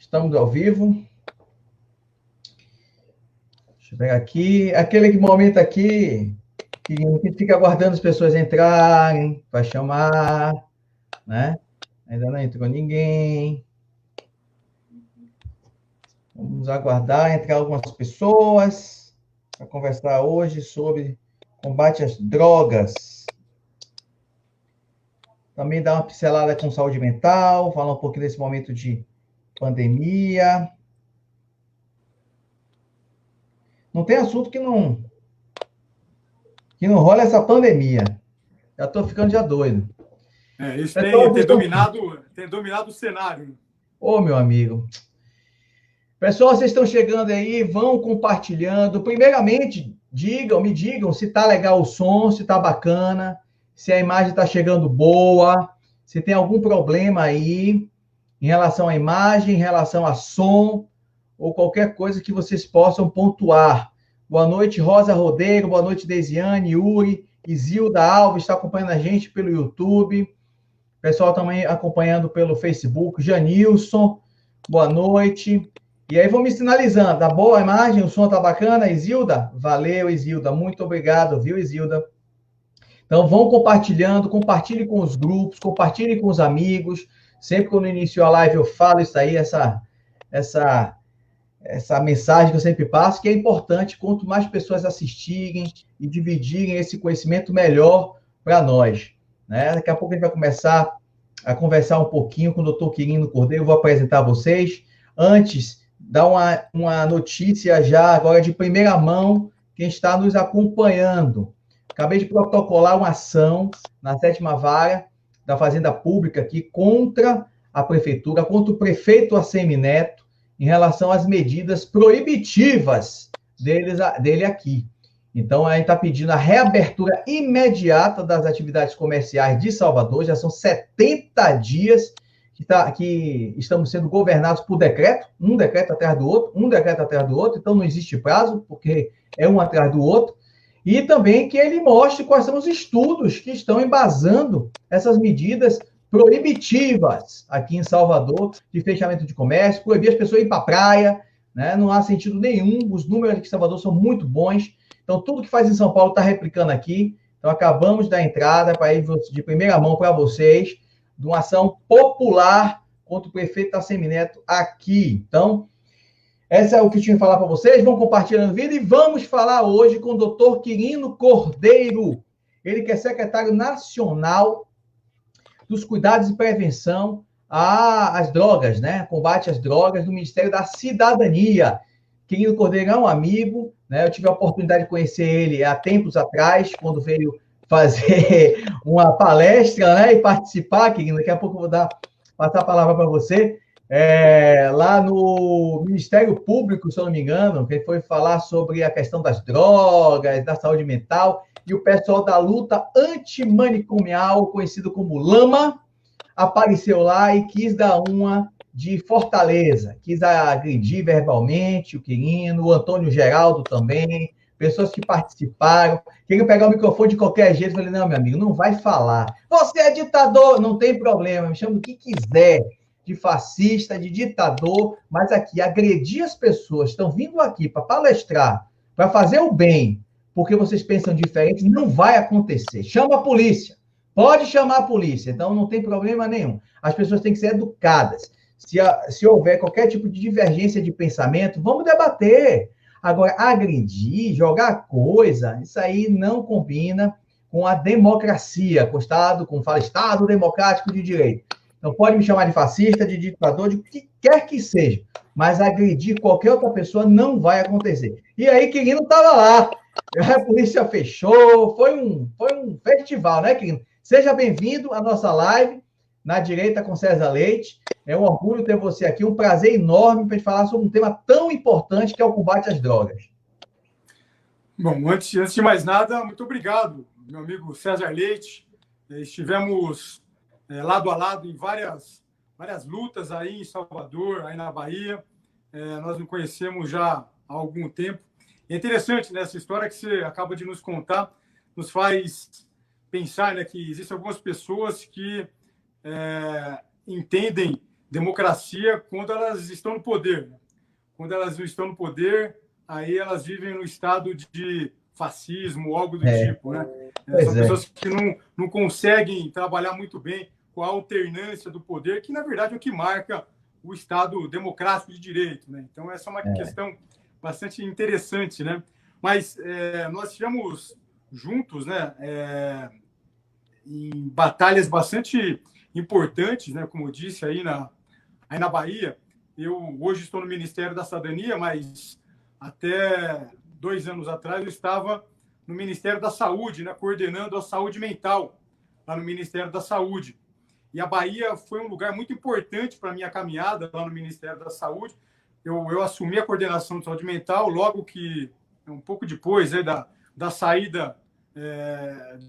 Estamos ao vivo. Deixa eu pegar aqui. Aquele momento aqui que a gente fica aguardando as pessoas entrarem para chamar, né? Ainda não entrou ninguém. Vamos aguardar entrar algumas pessoas para conversar hoje sobre combate às drogas. Também dar uma pincelada com saúde mental, falar um pouquinho desse momento de pandemia. Não tem assunto que não rola essa pandemia. Já estou ficando já doido. Isso tem dominado o cenário. Ô, meu amigo. Pessoal, vocês estão chegando aí, vão compartilhando. Primeiramente, me digam se tá legal o som, se tá bacana, se a imagem está chegando boa, se tem algum problema aí em relação à imagem, em relação a som, ou qualquer coisa que vocês possam pontuar. Boa noite, Rosa Rodeiro, boa noite, Desiane, Yuri, Isilda Alves, está acompanhando a gente pelo YouTube. Pessoal também acompanhando pelo Facebook, Janilson, boa noite. E aí vão me sinalizando, tá boa a imagem? O som tá bacana, Isilda? Valeu, Isilda, muito obrigado, viu, Isilda? Então vão compartilhando, compartilhe com os grupos, compartilhe com os amigos. Sempre quando inicio a live eu falo isso aí, essa mensagem que eu sempre passo, que é importante, quanto mais pessoas assistirem e dividirem esse conhecimento, melhor para nós, né? Daqui a pouco a gente vai começar a conversar um pouquinho com o Dr. Quirino Cordeiro, eu vou apresentar vocês. Antes, dar uma notícia já agora de primeira mão, quem está nos acompanhando. Acabei de protocolar uma ação na 7ª Vara da Fazenda Pública aqui contra a Prefeitura, contra o prefeito Assemineto, em relação às medidas proibitivas dele aqui. Então, a gente está pedindo a reabertura imediata das atividades comerciais de Salvador. Já são 70 dias que estamos sendo governados por decreto, um decreto atrás do outro, então não existe prazo, porque é um atrás do outro. E também que ele mostre quais são os estudos que estão embasando essas medidas proibitivas aqui em Salvador, de fechamento de comércio, proibir as pessoas ir para a praia, né? Não há sentido nenhum, os números aqui em Salvador são muito bons, então tudo que faz em São Paulo está replicando aqui, então acabamos de dar entrada para ir de primeira mão para vocês, de uma ação popular contra o prefeito Assemineto aqui. Então, essa é o que eu tinha que falar para vocês, vão compartilhando o vídeo e vamos falar hoje com o Dr. Quirino Cordeiro, ele que é secretário nacional dos cuidados e prevenção às drogas, né? Combate às drogas do Ministério da Cidadania. Quirino Cordeiro é um amigo, né? Eu tive a oportunidade de conhecer ele há tempos atrás, quando veio fazer uma palestra, né? E participar, Quirino, daqui a pouco eu vou passar a palavra para você. Lá no Ministério Público, se eu não me engano, que ele foi falar sobre a questão das drogas, da saúde mental, e o pessoal da luta antimanicomial, conhecido como Lama, apareceu lá e quis dar uma de Fortaleza, quis agredir verbalmente o Quirino, o Antônio Geraldo também, pessoas que participaram, queriam pegar o microfone de qualquer jeito, eu falei, não, meu amigo, não vai falar, você é ditador, não tem problema, me chama do que quiser, de fascista, de ditador, mas aqui, agredir as pessoas, estão vindo aqui para palestrar, para fazer o bem, porque vocês pensam diferente, não vai acontecer. Chama a polícia. Pode chamar a polícia, então não tem problema nenhum. As pessoas têm que ser educadas. Se houver qualquer tipo de divergência de pensamento, vamos debater. Agora, agredir, jogar coisa, isso aí não combina com a democracia, com o Estado, como fala, Estado Democrático de Direito. Então, pode me chamar de fascista, de ditador, de o que quer que seja, mas agredir qualquer outra pessoa não vai acontecer. E aí, Quirino estava lá, a polícia fechou, foi um festival, né, Quirino? Seja bem-vindo à nossa live, na direita com César Leite. É um orgulho ter você aqui, um prazer enorme para a gente falar sobre um tema tão importante que é o combate às drogas. Bom, antes de mais nada, muito obrigado, meu amigo César Leite. Estivemos lado a lado em várias lutas aí em Salvador, aí na Bahia. Nós nos conhecemos já há algum tempo. É interessante, né, essa história que você acaba de nos contar, nos faz pensar, né, que existem algumas pessoas que entendem democracia quando elas estão no poder. Quando elas não estão no poder, aí elas vivem no estado de fascismo, algo do tipo, né? São pessoas que não conseguem trabalhar muito bem com a alternância do poder, que, na verdade, é o que marca o Estado democrático de direito, né? Então, essa é uma questão bastante interessante, né? Mas nós tivemos juntos, né, em batalhas bastante importantes, né? Como eu disse, aí na Bahia. Eu hoje estou no Ministério da Cidadania, mas até 2 anos atrás eu estava no Ministério da Saúde, né, coordenando a saúde mental lá no Ministério da Saúde. E a Bahia foi um lugar muito importante para a minha caminhada lá no Ministério da Saúde. Eu assumi a coordenação de saúde mental logo que, um pouco depois da saída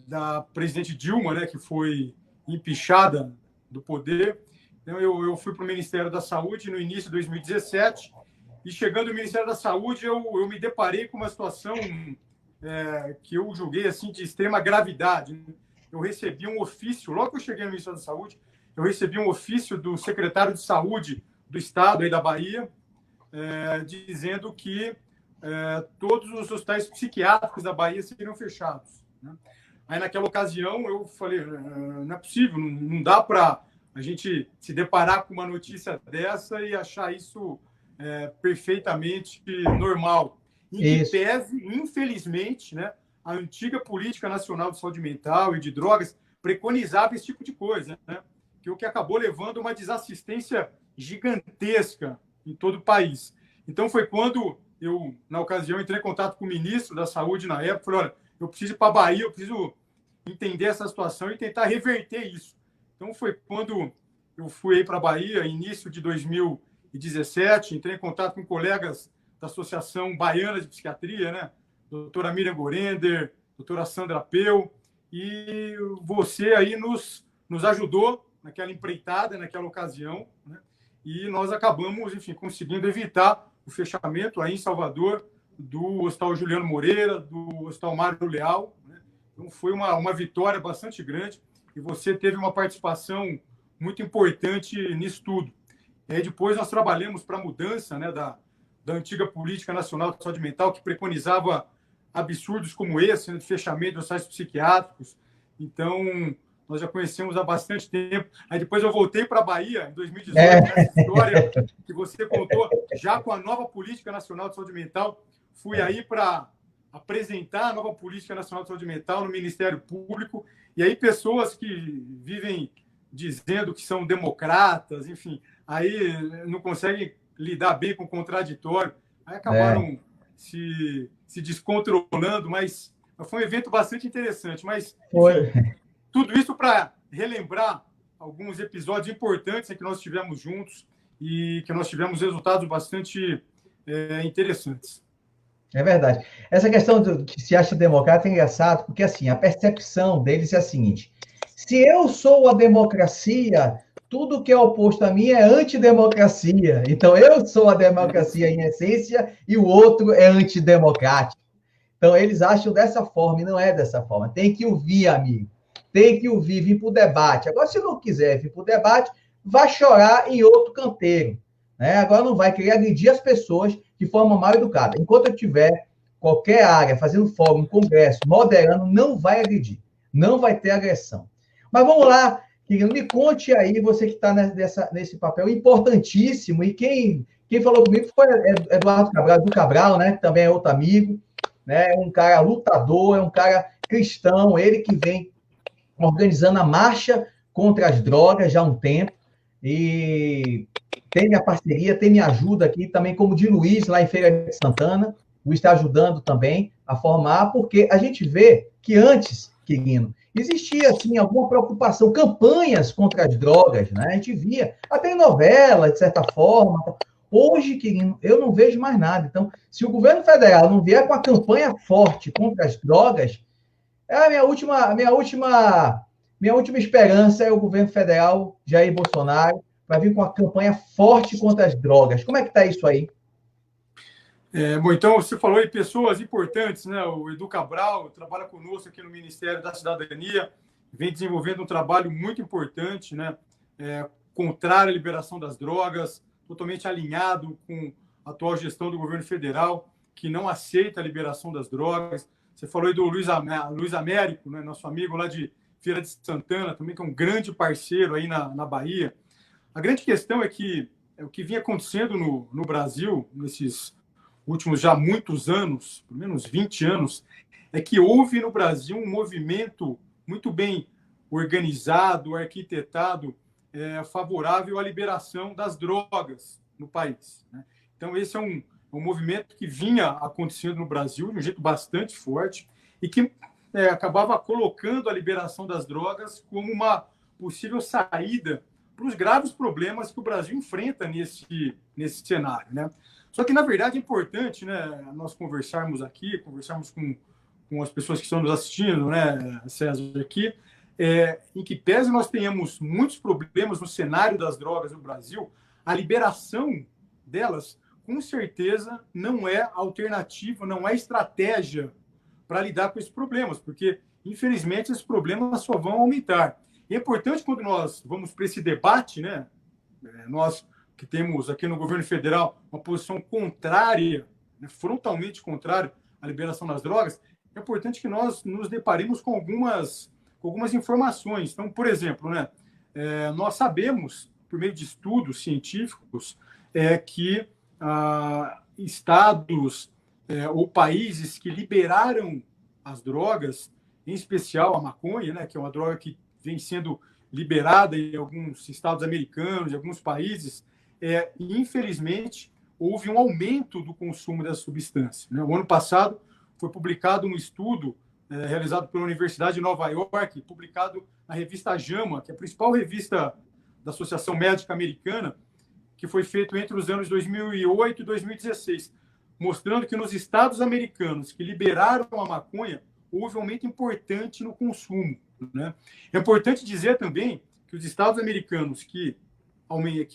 da presidente Dilma, né, que foi empichada do poder. Então, eu fui para o Ministério da Saúde no início de 2017 e, chegando no Ministério da Saúde, eu me deparei com uma situação que eu julguei assim, de extrema gravidade. Eu recebi um ofício, logo que eu cheguei no Ministério da Saúde, eu recebi um ofício do secretário de Saúde do Estado aí da Bahia, dizendo que todos os hospitais psiquiátricos da Bahia seriam fechados, né? Aí, naquela ocasião, eu falei, não é possível, não dá para a gente se deparar com uma notícia dessa e achar isso perfeitamente normal. Em que pese, infelizmente, né, a antiga Política Nacional de Saúde Mental e de Drogas preconizava esse tipo de coisa, né? Que o que acabou levando a uma desassistência gigantesca em todo o país. Então, foi quando eu, na ocasião, entrei em contato com o ministro da Saúde na época, falei, olha, eu preciso ir para a Bahia, eu preciso entender essa situação e tentar reverter isso. Então, foi quando eu fui para a Bahia, início de 2017, entrei em contato com colegas da Associação Baiana de Psiquiatria, né? Doutora Miriam Gorender, doutora Sandra Peu, e você aí nos ajudou naquela empreitada, naquela ocasião, né? E nós acabamos, enfim, conseguindo evitar o fechamento aí em Salvador do Hospital Juliano Moreira, do Hospital Mário Leal, né? Então, foi uma vitória bastante grande e você teve uma participação muito importante nisso tudo. E aí depois nós trabalhamos para a mudança, né, da antiga Política Nacional de Saúde Mental, que preconizava absurdos como esse, né, de fechamento de hospitais psiquiátricos. Então, nós já conhecemos há bastante tempo. Aí depois eu voltei para a Bahia, em 2018, nessa história que você contou, já com a nova Política Nacional de Saúde Mental. Fui aí para apresentar a nova Política Nacional de Saúde Mental no Ministério Público. E aí pessoas que vivem dizendo que são democratas, enfim, aí não conseguem lidar bem com o contraditório, aí acabaram se descontrolando, mas foi um evento bastante interessante. Mas, enfim, tudo isso para relembrar alguns episódios importantes que nós tivemos juntos e que nós tivemos resultados bastante interessantes. É verdade. Essa questão do que se acha democrata é engraçado, porque assim, a percepção deles é a seguinte: se eu sou a democracia, tudo que é oposto a mim é antidemocracia. Então, eu sou a democracia em essência e o outro é antidemocrático. Então, eles acham dessa forma e não é dessa forma. Tem que ouvir, amigo. Tem que ouvir, vir para o debate. Agora, se não quiser vir para o debate, vai chorar em outro canteiro, né? Agora não vai querer agredir as pessoas de forma mal educada. Enquanto eu tiver qualquer área fazendo fórum, congresso, moderando, não vai agredir. Não vai ter agressão. Mas vamos lá, querido, me conte aí, você que está nesse papel importantíssimo, e quem falou comigo foi Eduardo Cabral, né, que também é outro amigo, né, é um cara lutador, é um cara cristão, ele que vem organizando a marcha contra as drogas já há um tempo, e tem minha parceria, tem minha ajuda aqui também, como de Luiz, lá em Feira de Santana, o está ajudando também a formar, porque a gente vê que antes, Quirino, existia, assim, alguma preocupação, campanhas contra as drogas, né? A gente via, até em novela, de certa forma. Hoje, Quirino, eu não vejo mais nada. Então, se o governo federal não vier com a campanha forte contra as drogas, a minha última esperança é o governo federal, Jair Bolsonaro, vai vir com uma campanha forte contra as drogas. Como é que está isso aí? Bom, então, você falou em pessoas importantes, né? O Edu Cabral trabalha conosco aqui no Ministério da Cidadania, vem desenvolvendo um trabalho muito importante, né? contrário à liberação das drogas, totalmente alinhado com a atual gestão do governo federal, que não aceita a liberação das drogas. Você falou aí do Luiz Américo, né, nosso amigo lá de Feira de Santana, também que é um grande parceiro aí na Bahia. A grande questão é que o que vinha acontecendo no Brasil, nesses últimos já muitos anos, pelo menos 20 anos, é que houve no Brasil um movimento muito bem organizado, arquitetado, favorável à liberação das drogas no país, né? Então, esse é um movimento que vinha acontecendo no Brasil de um jeito bastante forte e que acabava colocando a liberação das drogas como uma possível saída para os graves problemas que o Brasil enfrenta nesse cenário, né? Só que, na verdade, é importante, né, nós conversarmos com as pessoas que estão nos assistindo, né, César, aqui, em que pese nós tenhamos muitos problemas no cenário das drogas no Brasil, a liberação delas, com certeza, não é alternativa, não é estratégia para lidar com esses problemas, porque, infelizmente, esses problemas só vão aumentar. E é importante, quando nós vamos para esse debate, né, nós que temos aqui no governo federal uma posição contrária, né, frontalmente contrária à liberação das drogas, é importante que nós nos deparemos com algumas informações. Então, por exemplo, né, nós sabemos, por meio de estudos científicos, que estados ou países que liberaram as drogas, em especial a maconha, né, que é uma droga que vem sendo liberada em alguns estados americanos, em alguns países, infelizmente, houve um aumento do consumo dessa substância, né? O ano passado foi publicado um estudo realizado pela Universidade de Nova York, publicado na revista JAMA, que é a principal revista da Associação Médica Americana, que foi feito entre os anos 2008 e 2016, mostrando que nos estados americanos que liberaram a maconha, houve um aumento importante no consumo, né? É importante dizer também que os estados americanos que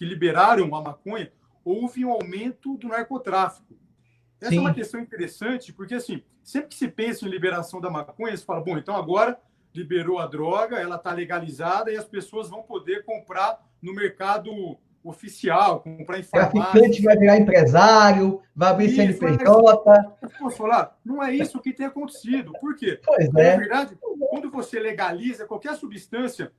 liberaram a maconha, houve um aumento do narcotráfico. Essa Sim. É uma questão interessante, porque assim, sempre que se pensa em liberação da maconha, se fala, bom, então agora liberou a droga, ela está legalizada e as pessoas vão poder comprar no mercado oficial, comprar em farmácias. Traficante vai virar empresário, vai abrir CNPJ. Mas posso falar? Não é isso que tem acontecido. Por quê? Pois Porque, é. na verdade, quando você legaliza qualquer substância,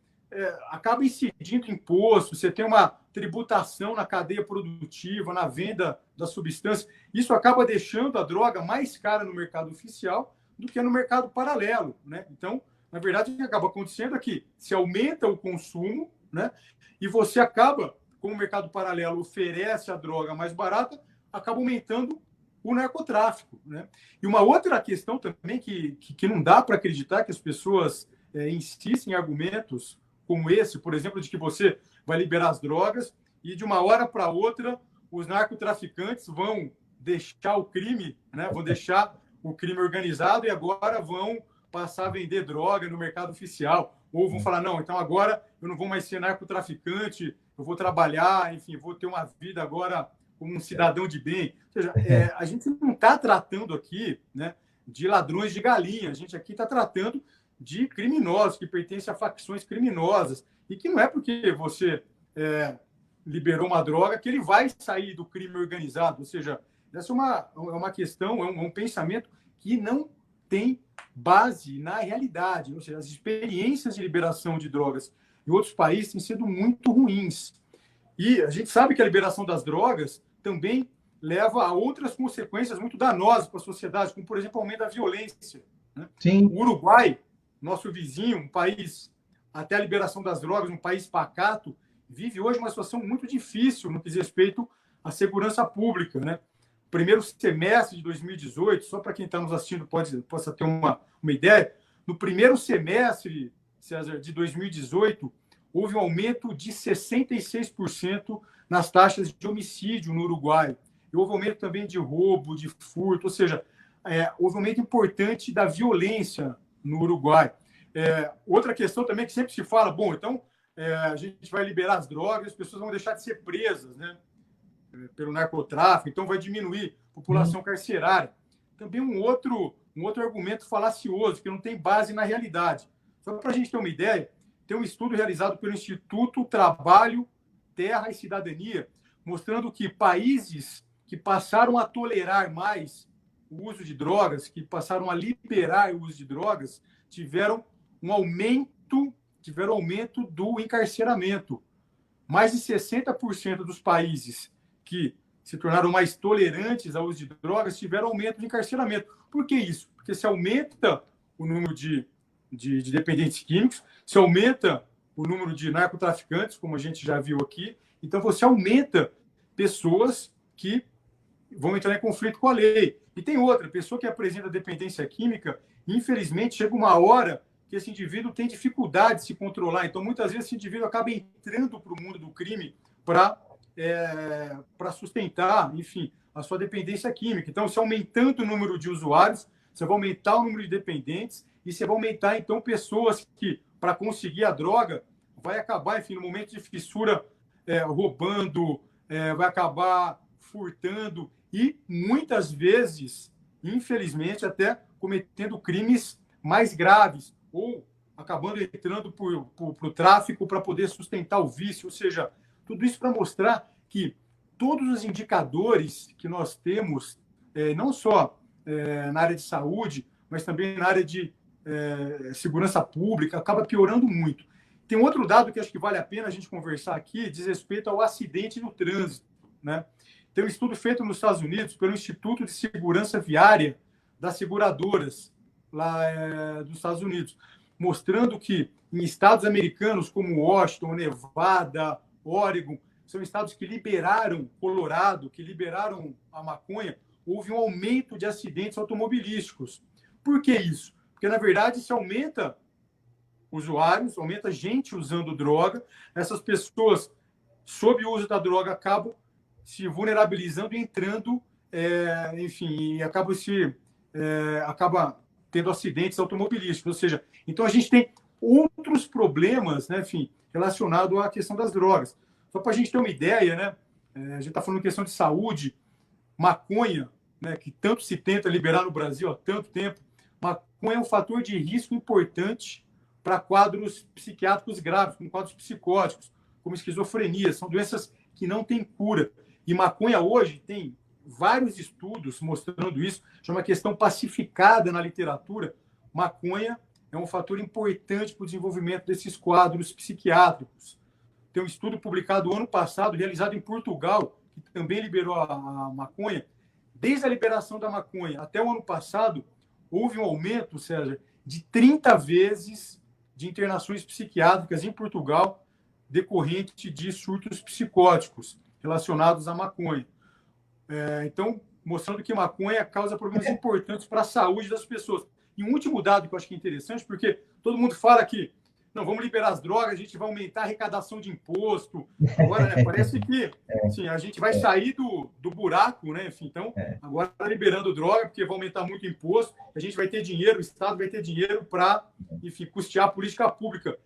acaba incidindo imposto, você tem uma tributação na cadeia produtiva, na venda da substância. Isso acaba deixando a droga mais cara no mercado oficial do que no mercado paralelo, né? Então, na verdade, o que acaba acontecendo é que se aumenta o consumo, né? E você acaba, como o mercado paralelo oferece a droga mais barata, acaba aumentando o narcotráfico, né? E uma outra questão também que não dá para acreditar que as pessoas insistem em argumentos como esse, por exemplo, de que você vai liberar as drogas e de uma hora para outra os narcotraficantes vão deixar o crime, né? Vão deixar o crime organizado e agora vão passar a vender droga no mercado oficial. Ou vão falar, não, então agora eu não vou mais ser narcotraficante, eu vou trabalhar, enfim, vou ter uma vida agora como um cidadão de bem. Ou seja, a gente não está tratando aqui, né, de ladrões de galinha, a gente aqui está tratando de criminosos que pertencem a facções criminosas e que não é porque você liberou uma droga que ele vai sair do crime organizado. Ou seja, essa é uma questão, é um pensamento que não tem base na realidade. Ou seja, as experiências de liberação de drogas em outros países têm sido muito ruins. E a gente sabe que a liberação das drogas também leva a outras consequências muito danosas para a sociedade, como, por exemplo, o aumento da violência, né? Sim. O Uruguai, nosso vizinho, um país, até a liberação das drogas, um país pacato, vive hoje uma situação muito difícil no que diz respeito à segurança pública, né? Primeiro semestre de 2018, só para quem está nos assistindo possa ter uma ideia, no primeiro semestre, César, de 2018, houve um aumento de 66% nas taxas de homicídio no Uruguai. E houve um aumento também de roubo, de furto, ou seja, houve um aumento importante da violência no Uruguai. Outra questão também que sempre se fala, bom, então a gente vai liberar as drogas, as pessoas vão deixar de ser presas, né, pelo narcotráfico, então vai diminuir a população carcerária. Também um outro argumento falacioso, que não tem base na realidade. Só para a gente ter uma ideia, tem um estudo realizado pelo Instituto Trabalho Terra e Cidadania, mostrando que países que passaram a tolerar mais o uso de drogas, que passaram a liberar o uso de drogas, tiveram aumento do encarceramento. Mais de 60% dos países que se tornaram mais tolerantes ao uso de drogas tiveram aumento de encarceramento. Por que isso? Porque se aumenta o número de dependentes químicos, se aumenta o número de narcotraficantes, como a gente já viu aqui, então você aumenta pessoas que vão entrar em conflito com a lei. E tem outra, pessoa que apresenta dependência química, infelizmente, chega uma hora que esse indivíduo tem dificuldade de se controlar. Então, muitas vezes, esse indivíduo acaba entrando para o mundo do crime para sustentar, enfim, a sua dependência química. Então, se aumentando o número de usuários, você vai aumentar o número de dependentes e você vai aumentar, então, pessoas que, para conseguir a droga, vai acabar, enfim, no momento de fissura, roubando, vai acabar furtando e, muitas vezes, infelizmente, até cometendo crimes mais graves ou acabando entrando para o tráfico para poder sustentar o vício. Ou seja, tudo isso para mostrar que todos os indicadores que nós temos, não só na área de saúde, mas também na área de segurança pública, acaba piorando muito. Tem um outro dado que acho que vale a pena a gente conversar aqui, diz respeito ao acidente no trânsito, né? Tem um estudo feito nos Estados Unidos pelo Instituto de Segurança Viária das seguradoras lá dos Estados Unidos, mostrando que em estados americanos como Washington, Nevada, Oregon, são estados que liberaram Colorado, que liberaram a maconha, houve um aumento de acidentes automobilísticos. Por que isso? Porque, na verdade, se aumenta usuários, aumenta gente usando droga, essas pessoas, sob o uso da droga, acabam se vulnerabilizando e entrando, enfim, e acaba tendo acidentes automobilísticos. Ou seja, então a gente tem outros problemas, né, enfim, relacionados à questão das drogas. Só para a gente ter uma ideia, né, a gente está falando de questão de saúde, maconha, né, que tanto se tenta liberar no Brasil há tanto tempo, maconha é um fator de risco importante para quadros psiquiátricos graves, como quadros psicóticos, como esquizofrenia. São doenças que não têm cura. E maconha hoje tem vários estudos mostrando isso, chama questão pacificada na literatura. Maconha é um fator importante para o desenvolvimento desses quadros psiquiátricos. Tem um estudo publicado ano passado, realizado em Portugal, que também liberou a maconha. Desde a liberação da maconha até o ano passado, houve um aumento, César, de 30 vezes de internações psiquiátricas em Portugal decorrente de surtos psicóticos relacionados à maconha. Então, mostrando que maconha causa problemas importantes para a saúde das pessoas. E um último dado que eu acho que é interessante, porque todo mundo fala que não, vamos liberar as drogas, a gente vai aumentar a arrecadação de imposto. Agora, né, parece que assim, a gente vai sair do buraco, né? Enfim, então, agora está liberando droga, porque vai aumentar muito o imposto, a gente vai ter dinheiro, o Estado vai ter dinheiro para, enfim, custear a política pública.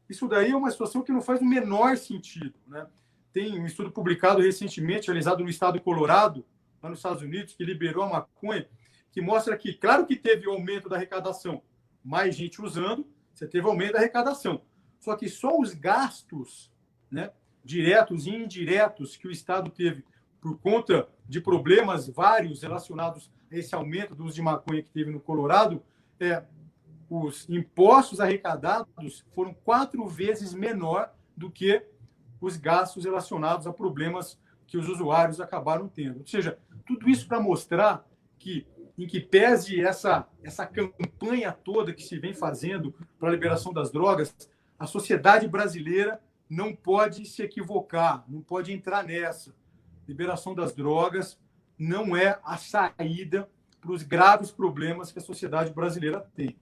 Isso daí é uma situação que não faz o menor sentido, né? Tem um estudo publicado recentemente, realizado no estado de Colorado, lá nos Estados Unidos, que liberou a maconha, que mostra que, claro que teve aumento da arrecadação, mais gente usando, você teve aumento da arrecadação. Só que só os gastos, né, diretos e indiretos que o Estado teve por conta de problemas vários relacionados a esse aumento do uso de maconha que teve no Colorado, os impostos arrecadados foram 4 vezes menor do que os gastos relacionados a problemas que os usuários acabaram tendo. Ou seja, tudo isso para mostrar que, em que pese essa campanha toda que se vem fazendo para a liberação das drogas, a sociedade brasileira não pode se equivocar, não pode entrar nessa. Liberação das drogas não é a saída para os graves problemas que a sociedade brasileira tem.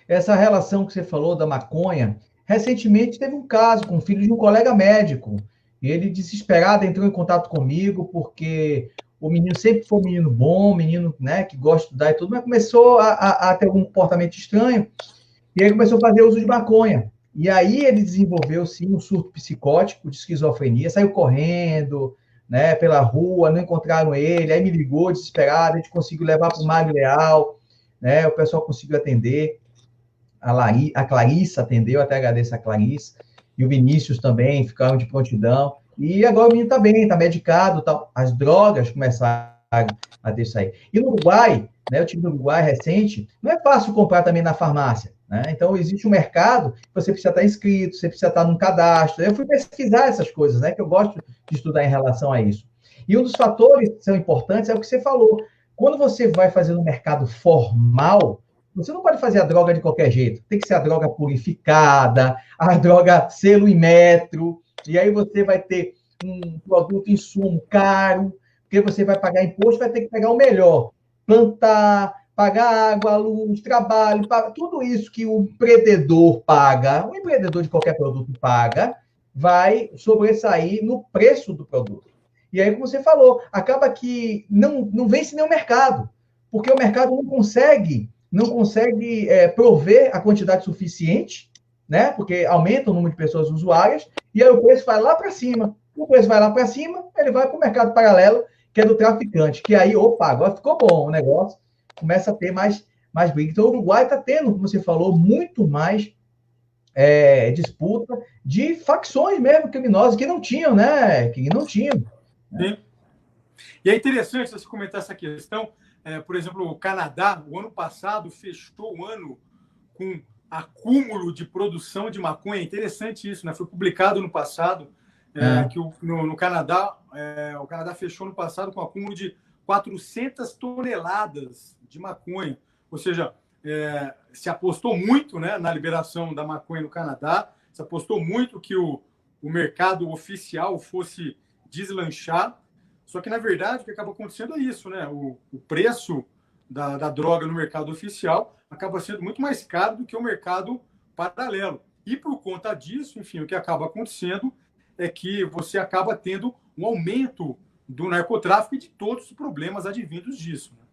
Essa relação que você falou da maconha, recentemente teve um caso com o filho de um colega médico. Ele, desesperado, entrou em contato comigo, porque o menino sempre foi um menino bom, menino, né, que gosta de estudar e tudo, mas começou a ter algum comportamento estranho, e aí começou a fazer uso de maconha. E aí ele desenvolveu, sim, um surto psicótico de esquizofrenia, saiu correndo, né, pela rua, não encontraram ele, aí me ligou desesperado, a gente conseguiu levar para o Mário Leal, né, o pessoal conseguiu atender, a Clarissa atendeu, até agradeço a Clarissa, e o Vinícius também ficaram de prontidão. E agora o menino está bem, está medicado, tá. As drogas começaram a ter isso aí. E no Uruguai, né, eu tive no Uruguai recente, não é fácil comprar também na farmácia. Né? Então, existe um mercado, você precisa estar inscrito, você precisa estar num cadastro. Eu fui pesquisar essas coisas, né, que eu gosto de estudar em relação a isso. E um dos fatores que são importantes é o que você falou. Quando você vai fazer no mercado formal, você não pode fazer a droga de qualquer jeito. Tem que ser a droga purificada, a droga selo e metro, e aí você vai ter um produto, insumo caro, porque você vai pagar imposto, vai ter que pegar o melhor. Plantar, pagar água, luz, trabalho, tudo isso que o empreendedor paga, o empreendedor de qualquer produto paga, vai sobressair no preço do produto. E aí, como você falou, acaba que não vence nem o mercado, porque o mercado não consegue prover a quantidade suficiente, né? Porque aumenta o número de pessoas usuárias, e aí o preço vai lá para cima. O preço vai lá para cima, ele vai para o mercado paralelo, que é do traficante, que aí, opa, agora ficou bom o negócio, começa a ter mais briga. Então, o Uruguai está tendo, como você falou, muito mais disputa de facções mesmo criminosas que não tinham, né? Que não tinham. Sim. E é interessante você comentar essa questão. Por exemplo, o Canadá, o ano passado, fechou o ano com acúmulo de produção de maconha. É interessante isso, né? Foi publicado no passado que no Canadá, o Canadá fechou no passado com acúmulo de 400 toneladas de maconha. Ou seja, se apostou muito, né, na liberação da maconha no Canadá, se apostou muito que o mercado oficial fosse deslanchar. Só que, na verdade, o que acaba acontecendo é isso, né? O preço da droga no mercado oficial acaba sendo muito mais caro do que o mercado paralelo. E, por conta disso, enfim, o que acaba acontecendo é que você acaba tendo um aumento do narcotráfico e de todos os problemas advindos disso. Né?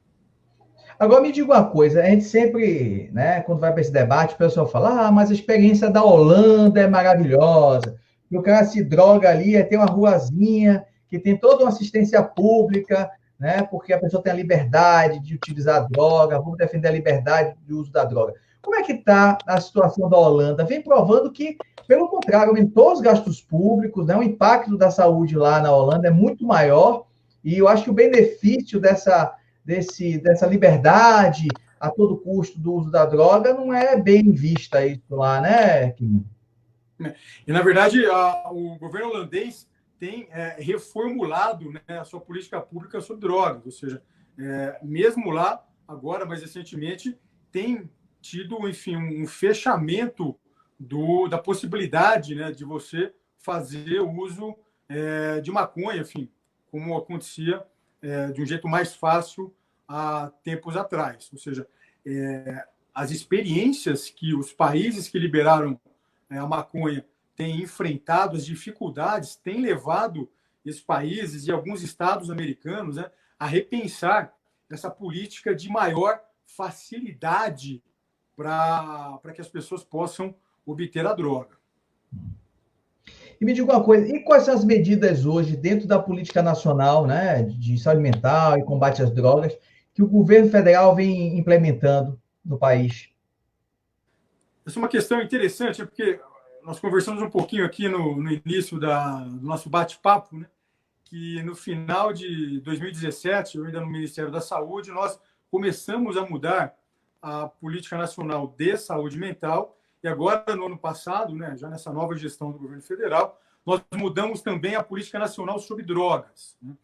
Agora, me diga uma coisa, a gente sempre, né, quando vai para esse debate, o pessoal fala, mas a experiência da Holanda é maravilhosa, e o cara se droga ali, tem uma ruazinha, que tem toda uma assistência pública, né, porque a pessoa tem a liberdade de utilizar a droga, vamos defender a liberdade de uso da droga. Como é que está a situação da Holanda? Vem provando que, pelo contrário, aumentou os gastos públicos, né, o impacto da saúde lá na Holanda é muito maior, e eu acho que o benefício dessa liberdade a todo custo do uso da droga não é bem vista isso lá, né, Kim? E, na verdade, o governo holandês tem reformulado, né, a sua política pública sobre drogas, ou seja, mesmo lá, agora, mais recentemente, tem tido, enfim, um fechamento da possibilidade, né, de você fazer uso de maconha, enfim, como acontecia de um jeito mais fácil há tempos atrás. Ou seja, as experiências que os países que liberaram a maconha têm enfrentado, as dificuldades, têm levado esses países e alguns estados americanos, né, a repensar essa política de maior facilidade para que as pessoas possam obter a droga. E me diga uma coisa, e quais são as medidas hoje dentro da política nacional, né, de saúde mental e combate às drogas, que o governo federal vem implementando no país? Essa é uma questão interessante, porque nós conversamos um pouquinho aqui no início do nosso bate-papo, né, que no final de 2017, eu ainda no Ministério da Saúde, nós começamos a mudar a política nacional de saúde mental. E agora, no ano passado, né, já nessa nova gestão do governo federal, nós mudamos também a política nacional sobre drogas. Né?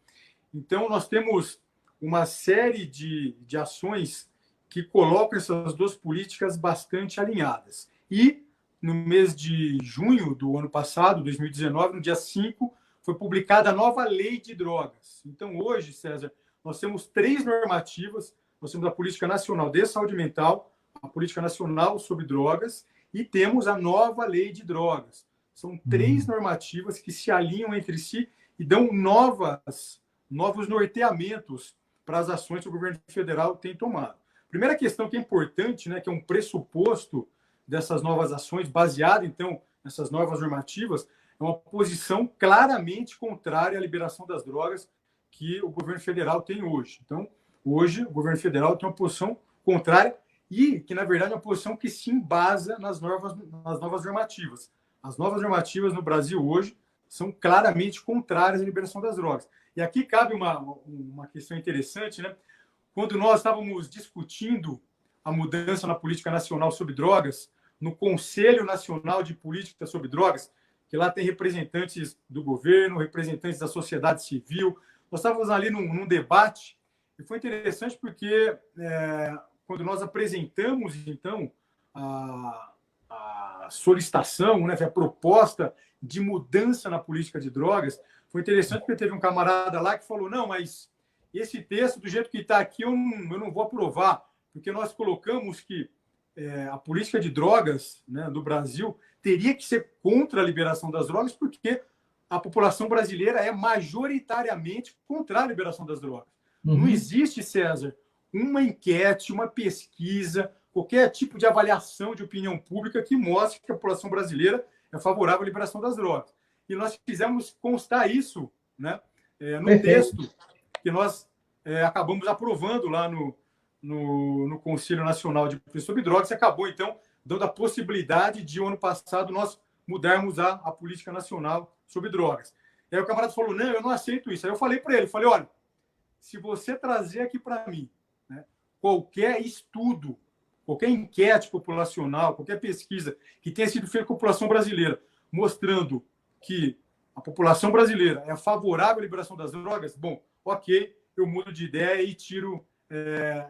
Então, nós temos uma série de ações que colocam essas duas políticas bastante alinhadas. E, no mês de junho do ano passado, 2019, no dia 5, foi publicada a nova lei de drogas. Então, hoje, César, nós temos 3 normativas. Nós temos a Política Nacional de Saúde Mental, a Política Nacional sobre Drogas e temos a nova Lei de Drogas. São 3 normativas que se alinham entre si e dão novos norteamentos para as ações que o governo federal tem tomado. Primeira questão que é importante, né, que é um pressuposto dessas novas ações, baseado, então, nessas novas normativas, é uma posição claramente contrária à liberação das drogas que o governo federal tem hoje. Então, hoje, o governo federal tem uma posição contrária e que, na verdade, é uma posição que se embasa nas novas normativas. as novas normativas no Brasil hoje são claramente contrárias à liberação das drogas. E aqui cabe uma questão interessante, né? Quando nós estávamos discutindo a mudança na política nacional sobre drogas, no Conselho Nacional de Política sobre Drogas, que lá tem representantes do governo, representantes da sociedade civil, nós estávamos ali num debate, e foi interessante porque quando nós apresentamos, então, a solicitação, né, a proposta de mudança na política de drogas, foi interessante porque teve um camarada lá que falou, não, mas esse texto, do jeito que está aqui, eu não vou aprovar, porque nós colocamos que a política de drogas, né, do Brasil teria que ser contra a liberação das drogas, porque a população brasileira é majoritariamente contra a liberação das drogas. Uhum. Não existe, César, uma enquete, uma pesquisa, qualquer tipo de avaliação de opinião pública que mostre que a população brasileira é favorável à liberação das drogas. E nós fizemos constar isso, né, no texto que nós acabamos aprovando lá no Conselho Nacional de Política sobre Drogas, e acabou, então, dando a possibilidade de, ano passado, nós mudarmos a política nacional sobre drogas. Aí o camarada falou, não, eu não aceito isso. Aí eu falei para ele, olha, se você trazer aqui para mim, né, qualquer estudo, qualquer enquete populacional, qualquer pesquisa que tenha sido feita com a população brasileira, mostrando que a população brasileira é favorável à liberação das drogas, bom, ok, eu mudo de ideia e tiro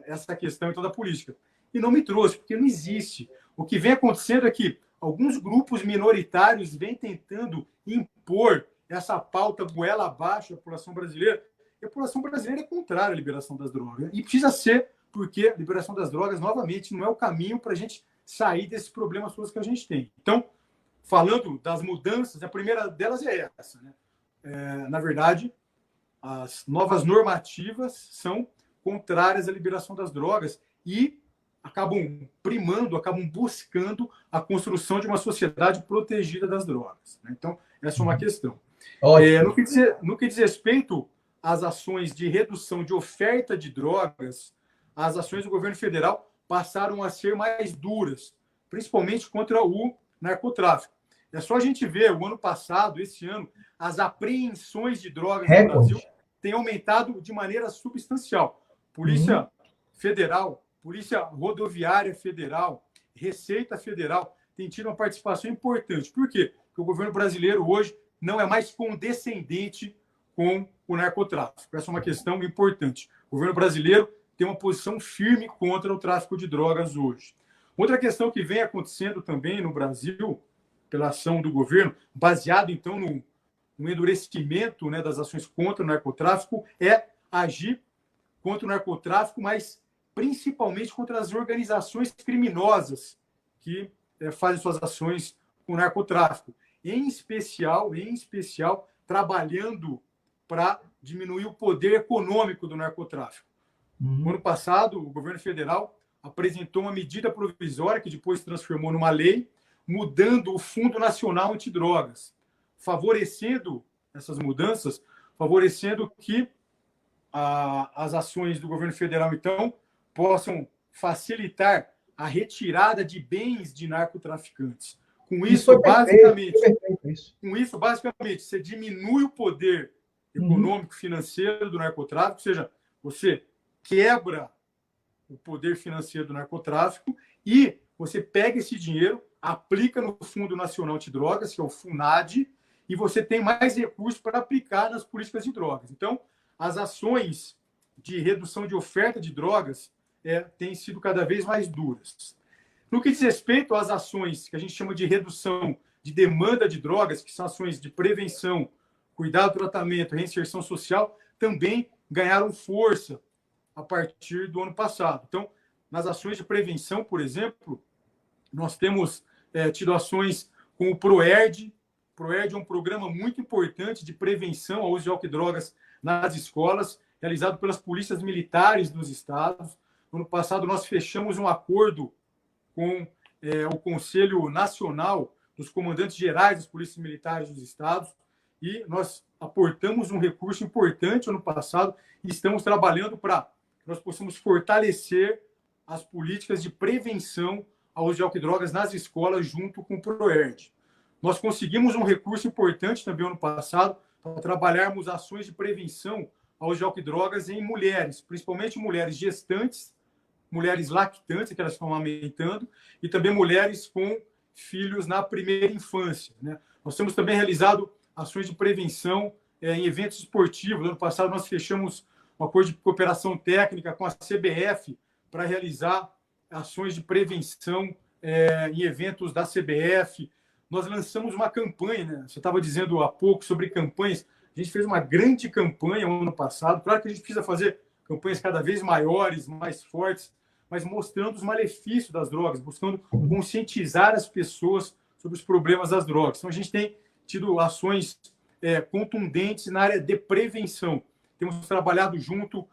essa questão então da política. E não me trouxe, porque não existe. O que vem acontecendo é que alguns grupos minoritários vêm tentando impor essa pauta goela abaixo da população brasileira, e a população brasileira é contrária à liberação das drogas. E precisa ser, porque a liberação das drogas, novamente, não é o caminho para a gente sair desses problemas todos que a gente tem. Então, falando das mudanças, a primeira delas é essa, né? Na verdade, as novas normativas são contrárias à liberação das drogas e acabam primando, acabam buscando a construção de uma sociedade protegida das drogas, né? Então, essa é uma questão. No que diz respeito às ações de redução de oferta de drogas, as ações do governo federal passaram a ser mais duras, principalmente contra o narcotráfico. É só a gente ver, o ano passado, esse ano, as apreensões de drogas no Brasil têm aumentado de maneira substancial. Polícia Federal, Polícia Rodoviária Federal, Receita Federal tem tido uma participação importante. Por quê? Porque o governo brasileiro hoje não é mais condescendente com o narcotráfico. Essa é uma questão importante. O governo brasileiro tem uma posição firme contra o tráfico de drogas hoje. Outra questão que vem acontecendo também no Brasil, pela ação do governo, baseado, então, no endurecimento, né, das ações contra o narcotráfico, é agir contra o narcotráfico, mas principalmente contra as organizações criminosas que fazem suas ações com o narcotráfico. Em especial, trabalhando para diminuir o poder econômico do narcotráfico. No ano passado, o governo federal apresentou uma medida provisória que depois se transformou numa lei, mudando o Fundo Nacional Antidrogas, favorecendo essas mudanças, favorecendo que as ações do governo federal, então, possam facilitar a retirada de bens de narcotraficantes. Com isso, basicamente, você diminui o poder econômico, financeiro do narcotráfico, ou seja, você quebra o poder financeiro do narcotráfico e você pega esse dinheiro, aplica no Fundo Nacional de Drogas, que é o FUNAD, e você tem mais recursos para aplicar nas políticas de drogas. Então, as ações de redução de oferta de drogas têm sido cada vez mais duras. No que diz respeito às ações que a gente chama de redução de demanda de drogas, que são ações de prevenção, cuidado, tratamento, reinserção social, também ganharam força a partir do ano passado. Então, nas ações de prevenção, por exemplo, nós temos tido ações com o PROERD. O PROERD é um programa muito importante de prevenção ao uso de álcool e drogas nas escolas, realizado pelas polícias militares dos estados. No ano passado, nós fechamos um acordo com o Conselho Nacional dos Comandantes Gerais das Polícias Militares dos estados e nós aportamos um recurso importante ano passado e estamos trabalhando para que nós possamos fortalecer as políticas de prevenção ao uso de álcool e drogas nas escolas junto com o PROERD. Nós conseguimos um recurso importante também ano passado para trabalharmos ações de prevenção ao uso de álcool e drogas em mulheres, principalmente mulheres gestantes, mulheres lactantes, que elas estão amamentando, e também mulheres com filhos na primeira infância, né? Nós temos também realizado ações de prevenção em eventos esportivos. No ano passado, nós fechamos um acordo de cooperação técnica com a CBF para realizar ações de prevenção em eventos da CBF. Nós lançamos uma campanha, né? Você estava dizendo há pouco sobre campanhas. A gente fez uma grande campanha no ano passado. Claro que a gente precisa fazer campanhas cada vez maiores, mais fortes, mas mostrando os malefícios das drogas, buscando conscientizar as pessoas sobre os problemas das drogas. Então, a gente tem tido ações contundentes na área de prevenção. Temos trabalhado junto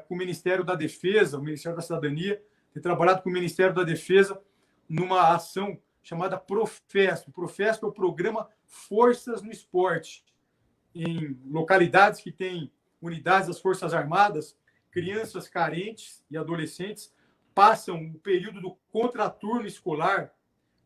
com o Ministério da Defesa, o Ministério da Cidadania, tem trabalhado com o Ministério da Defesa numa ação chamada Profesp. O Profesp é o programa Forças no Esporte. Em localidades que têm unidades das Forças Armadas, crianças carentes e adolescentes passam o período do contraturno escolar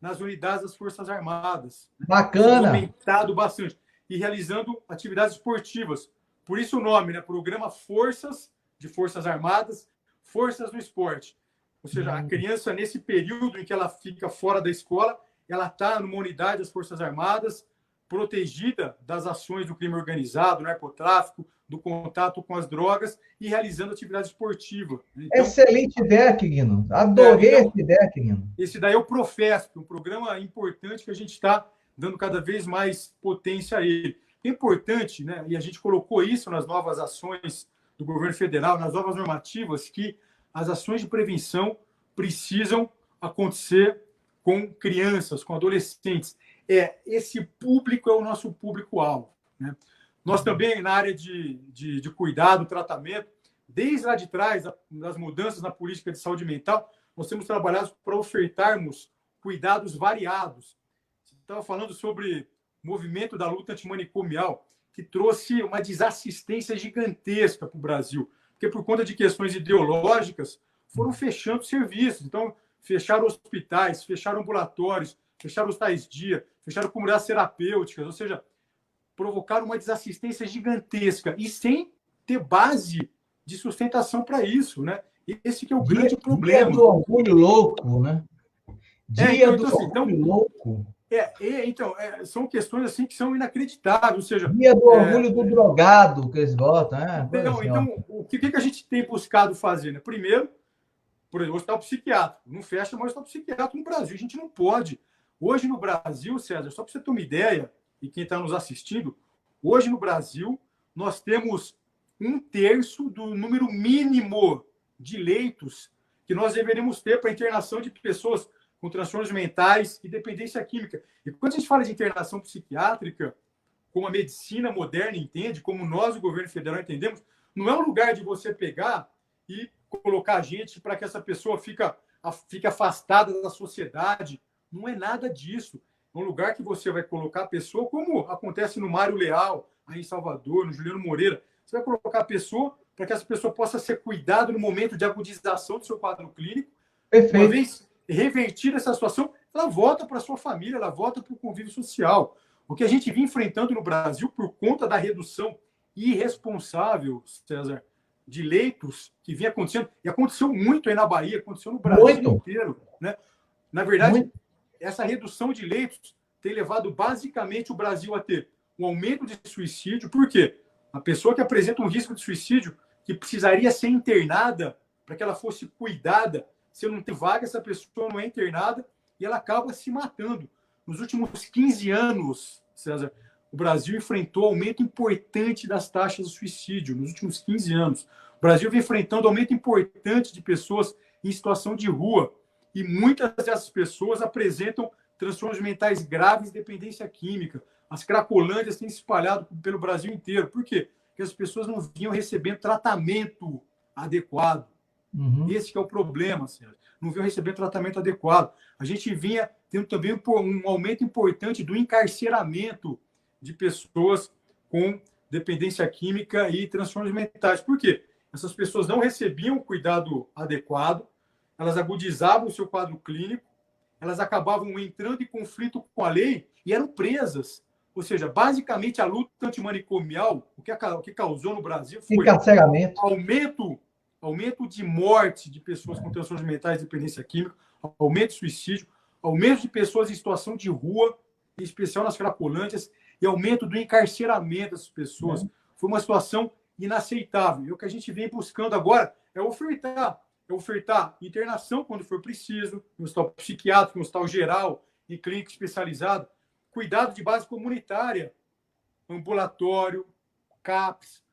nas unidades das Forças Armadas. Bacana! Aumentado bastante. E realizando atividades esportivas. Por isso o nome, né? Programa Forças, de Forças Armadas, Forças no Esporte. Ou seja, a criança, nesse período em que ela fica fora da escola, ela está numa unidade das Forças Armadas, protegida das ações do crime organizado, do narcotráfico, do contato com as drogas e realizando atividade esportiva. Então, excelente ideia, Quirino. Adorei essa ideia, Quirino. Esse daí é o Profesp, um programa importante que a gente está dando cada vez mais potência a ele. É importante, né, e a gente colocou isso nas novas ações do governo federal, nas novas normativas, que as ações de prevenção precisam acontecer com crianças, com adolescentes. Esse público é o nosso público-alvo, né? Nós também, na área de cuidado, tratamento, desde lá de trás, das mudanças na política de saúde mental, nós temos trabalhado para ofertarmos cuidados variados. Você estava falando sobre o movimento da luta antimanicomial, que trouxe uma desassistência gigantesca para o Brasil, porque por conta de questões ideológicas foram fechando serviços. Então, fecharam hospitais, fecharam ambulatórios, fecharam os tais-dia, fecharam comunidades terapêuticas, ou seja, provocaram uma desassistência gigantesca e sem ter base de sustentação para isso, né? Esse que é o grande problema. Dia do orgulho louco, né? Dia do orgulho louco. São questões assim que são inacreditáveis, ou seja... Dia do orgulho do drogado, que eles botam, né? Então, o que a gente tem buscado fazer, né? Primeiro, por exemplo, o hospital psiquiátrico. Não fecha mais o hospital psiquiátrico no Brasil. A gente não pode. Hoje no Brasil, César, só para você ter uma ideia, e quem está nos assistindo, hoje no Brasil, nós temos 1/3 do número mínimo de leitos que nós deveríamos ter para internação de pessoas com transtornos mentais e dependência química. E quando a gente fala de internação psiquiátrica, como a medicina moderna entende, como nós, o governo federal, entendemos, não é um lugar de você pegar e colocar a gente para que essa pessoa fique afastada da sociedade. Não é nada disso. É um lugar que você vai colocar a pessoa, como acontece no Mário Leal, aí em Salvador, no Juliano Moreira. Você vai colocar a pessoa para que essa pessoa possa ser cuidada no momento de agudização do seu quadro clínico. Perfeito. Uma vez revertida essa situação, ela volta para a sua família, ela volta para o convívio social. O que a gente vinha enfrentando no Brasil por conta da redução irresponsável, César, de leitos que vinha acontecendo, e aconteceu muito aí na Bahia, aconteceu no Brasil inteiro, né? Na verdade, essa redução de leitos tem levado basicamente o Brasil a ter um aumento de suicídio. Por quê? A pessoa que apresenta um risco de suicídio, que precisaria ser internada para que ela fosse cuidada, se não tem vaga, essa pessoa não é internada e ela acaba se matando. Nos últimos 15 anos, César, o Brasil enfrentou aumento importante das taxas de suicídio, nos últimos 15 anos. O Brasil vem enfrentando aumento importante de pessoas em situação de rua, e muitas dessas pessoas apresentam transtornos mentais graves e dependência química. As cracolândias têm se espalhado pelo Brasil inteiro. Por quê? Porque as pessoas não vinham recebendo tratamento adequado. Esse que é o problema, senhor. Não vinham recebendo tratamento adequado. A gente vinha tendo também um aumento importante do encarceramento de pessoas com dependência química e transtornos mentais. Por quê? Essas pessoas não recebiam o cuidado adequado, elas agudizavam o seu quadro clínico elas acabavam entrando em conflito com a lei e eram presas. Ou seja, basicamente, a luta antimanicomial, o que causou no Brasil foi Encarceramento. aumento de morte de pessoas com transtornos mentais e dependência química, aumento de suicídio, aumento de pessoas em situação de rua, em especial nas Cracolândias, e aumento do encarceramento dessas pessoas. Foi uma situação inaceitável. E o que a gente vem buscando agora é ofertar internação quando for preciso, no hospital psiquiátrico, no hospital geral, em clínica especializada, cuidado de base comunitária, ambulatório, CAPS,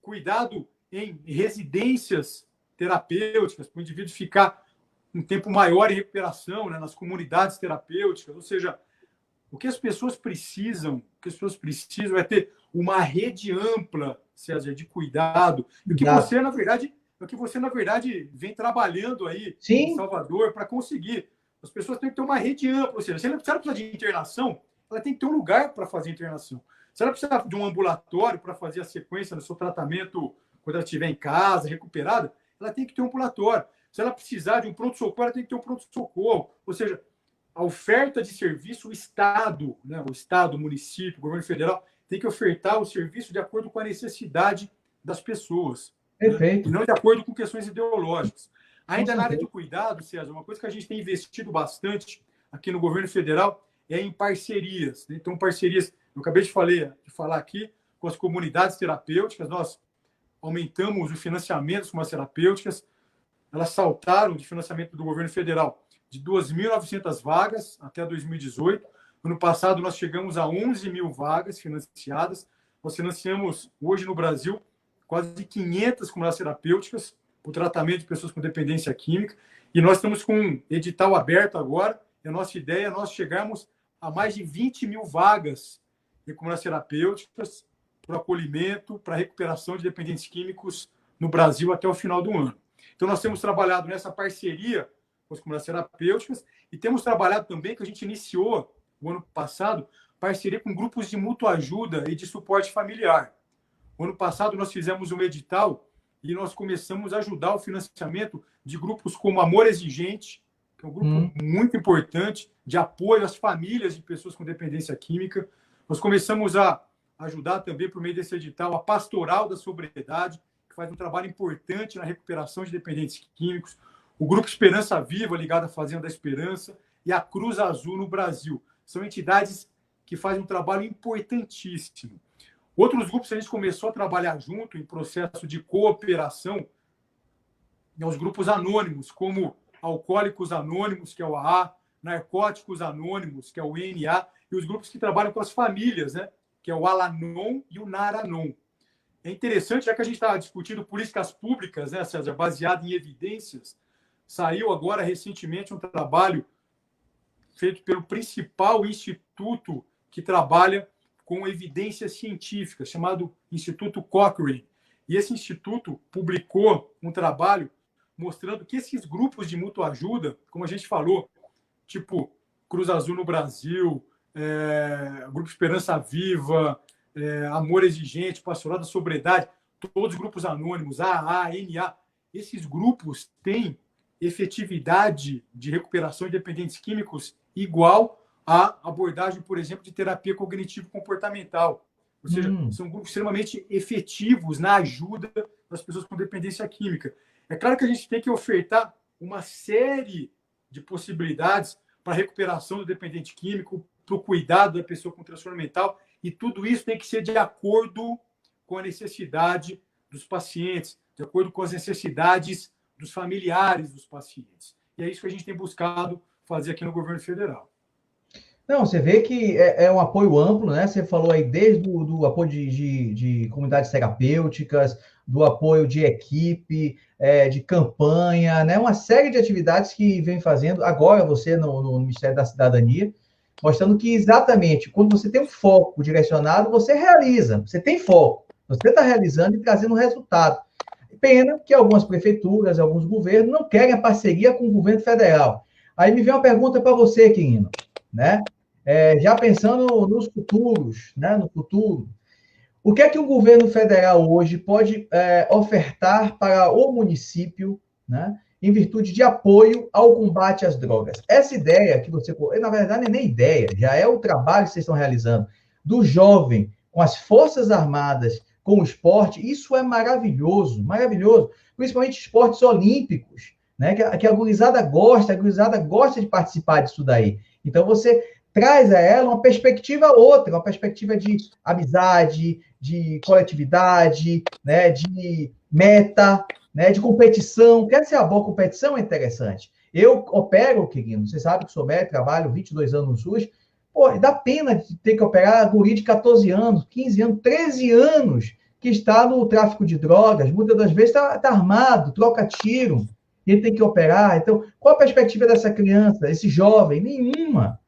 cuidado em residências terapêuticas, para o indivíduo ficar um tempo maior em recuperação, né, nas comunidades terapêuticas. Ou seja, o que as pessoas precisam é ter uma rede ampla, César, de cuidado. E o que você, na verdade, vem trabalhando aí em Salvador para conseguir. As pessoas têm que ter uma rede ampla. Ou seja, se ela precisa de internação, ela tem que ter um lugar para fazer internação. Se ela precisa de um ambulatório para fazer a sequência do seu tratamento quando ela estiver em casa, recuperada, ela tem que ter um ambulatório. Se ela precisar de um pronto-socorro, ela tem que ter um pronto-socorro. Ou seja, a oferta de serviço, o Estado, né, o município, o governo federal, tem que ofertar o serviço de acordo com a necessidade das pessoas. Perfeito. Né, e não de acordo com questões ideológicas. Ainda na área de cuidado, César, uma coisa que a gente tem investido bastante aqui no governo federal é em parcerias. Né? Então, parcerias, eu acabei de falar aqui, com as comunidades terapêuticas, nós aumentamos o financiamento das comunidades terapêuticas, elas saltaram de financiamento do governo federal de 2.900 vagas até 2018. Ano passado, nós chegamos a 11.000 vagas financiadas. Nós financiamos, hoje no Brasil, quase 500 comunidades terapêuticas para o tratamento de pessoas com dependência química. E nós estamos com um edital aberto agora. E a nossa ideia é nós chegarmos a mais de 20.000 vagas em comunidades terapêuticas para o acolhimento, para a recuperação de dependentes químicos no Brasil até o final do ano. Então, nós temos trabalhado nessa parceria com as comunidades terapêuticas e temos trabalhado também, que a gente iniciou o ano passado, parceria com grupos de mútua ajuda e de suporte familiar. O ano passado, nós fizemos um edital e nós começamos a ajudar o financiamento de grupos como Amor Exigente, que é um grupo muito importante de apoio às famílias de pessoas com dependência química. Nós começamos a ajudar também, por meio desse edital, a Pastoral da Sobriedade, que faz um trabalho importante na recuperação de dependentes químicos, o Grupo Esperança Viva, ligado à Fazenda da Esperança, e a Cruz Azul no Brasil. São entidades que fazem um trabalho importantíssimo. Outros grupos que a gente começou a trabalhar junto em processo de cooperação, os grupos anônimos, como Alcoólicos Anônimos, que é o AA, Narcóticos Anônimos, que é o NA, e os grupos que trabalham com as famílias, né, que é o Alanon e o Naranon. É interessante, já que a gente está discutindo políticas públicas, né, César, baseado em evidências, saiu agora recentemente um trabalho feito pelo principal instituto que trabalha com evidências científicas, chamado Instituto Cochrane. E esse instituto publicou um trabalho mostrando que esses grupos de mútua ajuda, como a gente falou, tipo Cruz Azul no Brasil, Grupo Esperança Viva, Amor Exigente, Pastoral da Sobriedade, todos os grupos anônimos, AA, NA, esses grupos têm efetividade de recuperação de dependentes químicos igual à abordagem, por exemplo, de terapia cognitivo-comportamental. Ou seja, são grupos extremamente efetivos na ajuda das pessoas com dependência química. É claro que a gente tem que ofertar uma série de possibilidades para a recuperação do dependente químico, para o cuidado da pessoa com transtorno mental, e tudo isso tem que ser de acordo com a necessidade dos pacientes, de acordo com as necessidades dos familiares dos pacientes. E é isso que a gente tem buscado fazer aqui no governo federal. Não, você vê que é um apoio amplo, né? Você falou aí desde do apoio de comunidades terapêuticas, do apoio de equipe, de campanha, né? Uma série de atividades que vem fazendo agora você no Ministério da Cidadania, mostrando que exatamente quando você tem um foco direcionado, você realiza, você tem foco, você está realizando e trazendo resultado. Pena que algumas prefeituras, alguns governos não querem a parceria com o governo federal. Aí me vem uma pergunta para você, Quirino, né? Já pensando nos futuros, né? No futuro, o que é que o governo federal hoje pode ofertar para o município, né? em virtude de apoio ao combate às drogas. Essa ideia que você... Na verdade, não é nem ideia, já é o trabalho que vocês estão realizando, do jovem com as Forças Armadas, com o esporte, isso é maravilhoso, maravilhoso. Principalmente esportes olímpicos, né? Que a gurizada gosta de participar disso daí. Então, você traz a ela uma perspectiva outra, uma perspectiva de amizade, de coletividade, né? De meta, né? De competição. Quer ser a boa competição? É interessante. Eu opero, querido, você sabe que sou médico, trabalho 22 anos no SUS. Pô, dá pena de ter que operar guri de 14 anos, 15 anos, 13 anos, que está no tráfico de drogas, muitas das vezes está armado, troca tiro, e ele tem que operar. Então, qual a perspectiva dessa criança, esse jovem? Nenhuma,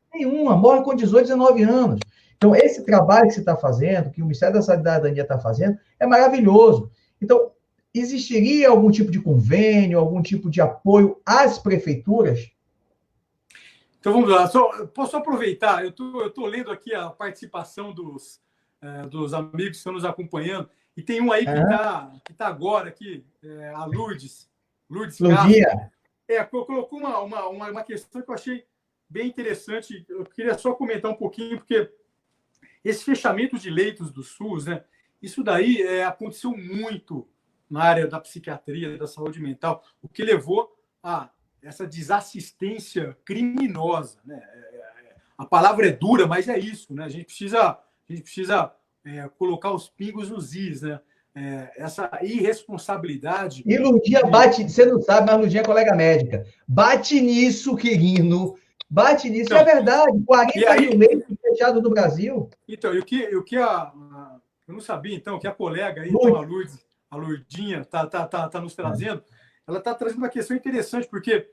morre com 18, 19 anos. Então, esse trabalho que você está fazendo, que o Ministério da Cidadania está fazendo, é maravilhoso. Então, existiria algum tipo de convênio, algum tipo de apoio às prefeituras? Então vamos lá, posso aproveitar? Eu tô lendo aqui a participação dos amigos que estão nos acompanhando, e tem um aí que tá agora aqui, a Lourdes Castro. Colocou uma questão que eu achei bem interessante. Eu queria só comentar um pouquinho, porque esse fechamento de leitos do SUS, né, isso daí aconteceu muito na área da psiquiatria, da saúde mental, o que levou a essa desassistência criminosa, né? A palavra é dura, mas é isso, né? A gente precisa colocar os pingos nos is, né? Essa irresponsabilidade. E Lurdinha bate, você não sabe, mas Lurdinha é colega médica. Bate nisso, querido. Bate nisso, então, é verdade. 40 mil leitos fechados no Brasil. Então, e o que eu não sabia, então, que a colega aí, então, a Lurdinha, tá nos trazendo, ela está trazendo uma questão interessante, porque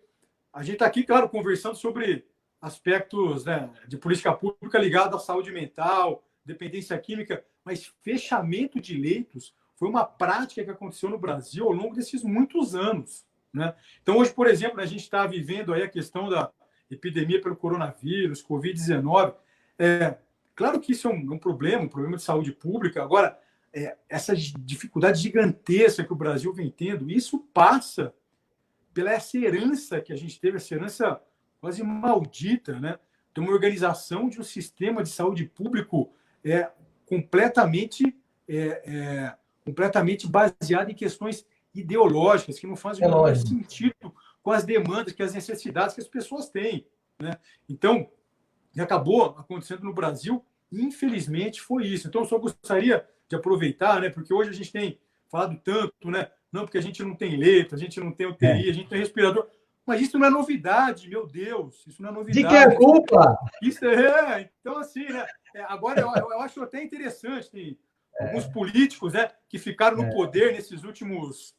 a gente está aqui, claro, conversando sobre aspectos, né, de política pública ligada à saúde mental, dependência química, mas fechamento de leitos foi uma prática que aconteceu no Brasil ao longo desses muitos anos, né? Então, hoje, por exemplo, a gente está vivendo aí a questão da epidemia pelo coronavírus, Covid-19. Claro que isso é um problema de saúde pública. Agora, essa dificuldade gigantesca que o Brasil vem tendo, isso passa pela essa herança que a gente teve, essa herança quase maldita, né? De uma organização de um sistema de saúde público completamente baseado em questões ideológicas que não fazem o menor sentido com as demandas, com as necessidades que as pessoas têm, né? Então, acabou acontecendo no Brasil, infelizmente, foi isso. Então, eu só gostaria de aproveitar, né? Porque hoje a gente tem falado tanto, né? Não, porque a gente não tem leito, a gente não tem UTI, a gente tem respirador. Mas isso não é novidade, meu Deus. Isso não é novidade. De que é culpa? Isso então, assim, né? Agora, eu acho até interessante, tem alguns políticos, né, que ficaram no poder nesses últimos...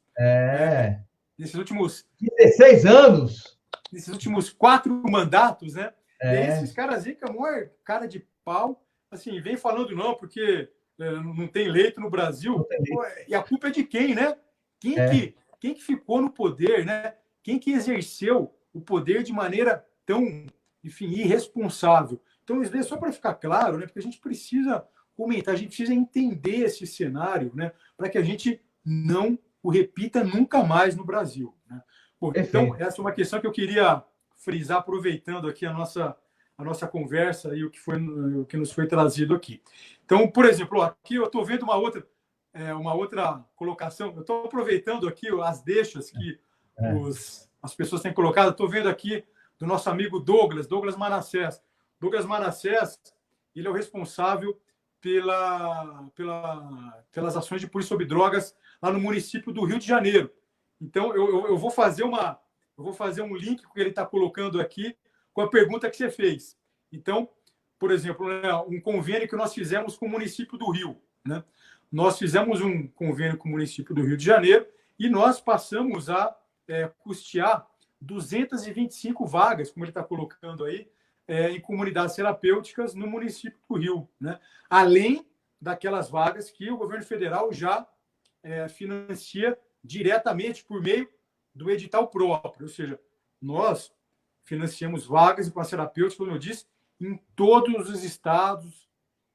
nesses últimos... 16 anos? Nesses últimos 4 mandatos, né? E aí esses caras aí, cara de pau, assim, vem falando não, porque não tem leito no Brasil. Pô, e a culpa é de quem, né? Quem que ficou no poder, né? Quem que exerceu o poder de maneira tão, enfim, irresponsável? Então, isso é só para ficar claro, né? Porque a gente precisa comentar, a gente precisa entender esse cenário, né? Para que a gente não o repita nunca mais no Brasil, né? Bom, então, essa é uma questão que eu queria frisar, aproveitando aqui a nossa conversa e o que nos foi trazido aqui. Então, por exemplo, aqui eu estou vendo uma outra colocação. Eu estou aproveitando aqui as deixas que as pessoas têm colocado. Estou vendo aqui do nosso amigo Douglas Manassés. Douglas Manassés, ele é o responsável pelas ações de polícia sobre drogas lá no município do Rio de Janeiro. Então, eu vou fazer um link que ele está colocando aqui com a pergunta que você fez. Então, por exemplo, né, um convênio que nós fizemos com o município do Rio, né? Nós fizemos um convênio com o município do Rio de Janeiro e nós passamos a custear 225 vagas, como ele está colocando aí, em comunidades terapêuticas no município do Rio, né? Além daquelas vagas que o governo federal já financia diretamente por meio do edital próprio, ou seja, nós financiamos vagas em classe terapêutica, como eu disse, em todos os estados,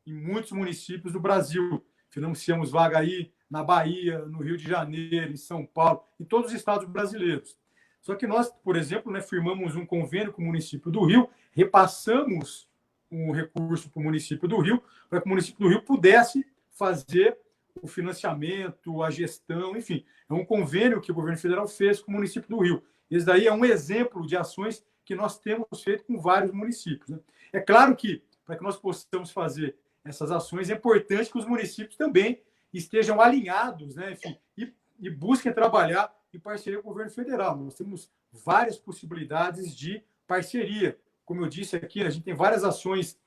em muitos municípios do Brasil. Financiamos vaga aí na Bahia, no Rio de Janeiro, em São Paulo, em todos os estados brasileiros. Só que nós, por exemplo, né, firmamos um convênio com o município do Rio, repassamos um recurso para o município do Rio, para que o município do Rio pudesse fazer o financiamento, a gestão, enfim. É um convênio que o governo federal fez com o município do Rio. Esse daí é um exemplo de ações que nós temos feito com vários municípios, né? É claro que, para que nós possamos fazer essas ações, é importante que os municípios também estejam alinhados, né? Enfim, e busquem trabalhar em parceria com o governo federal. Nós temos várias possibilidades de parceria. Como eu disse aqui, a gente tem várias ações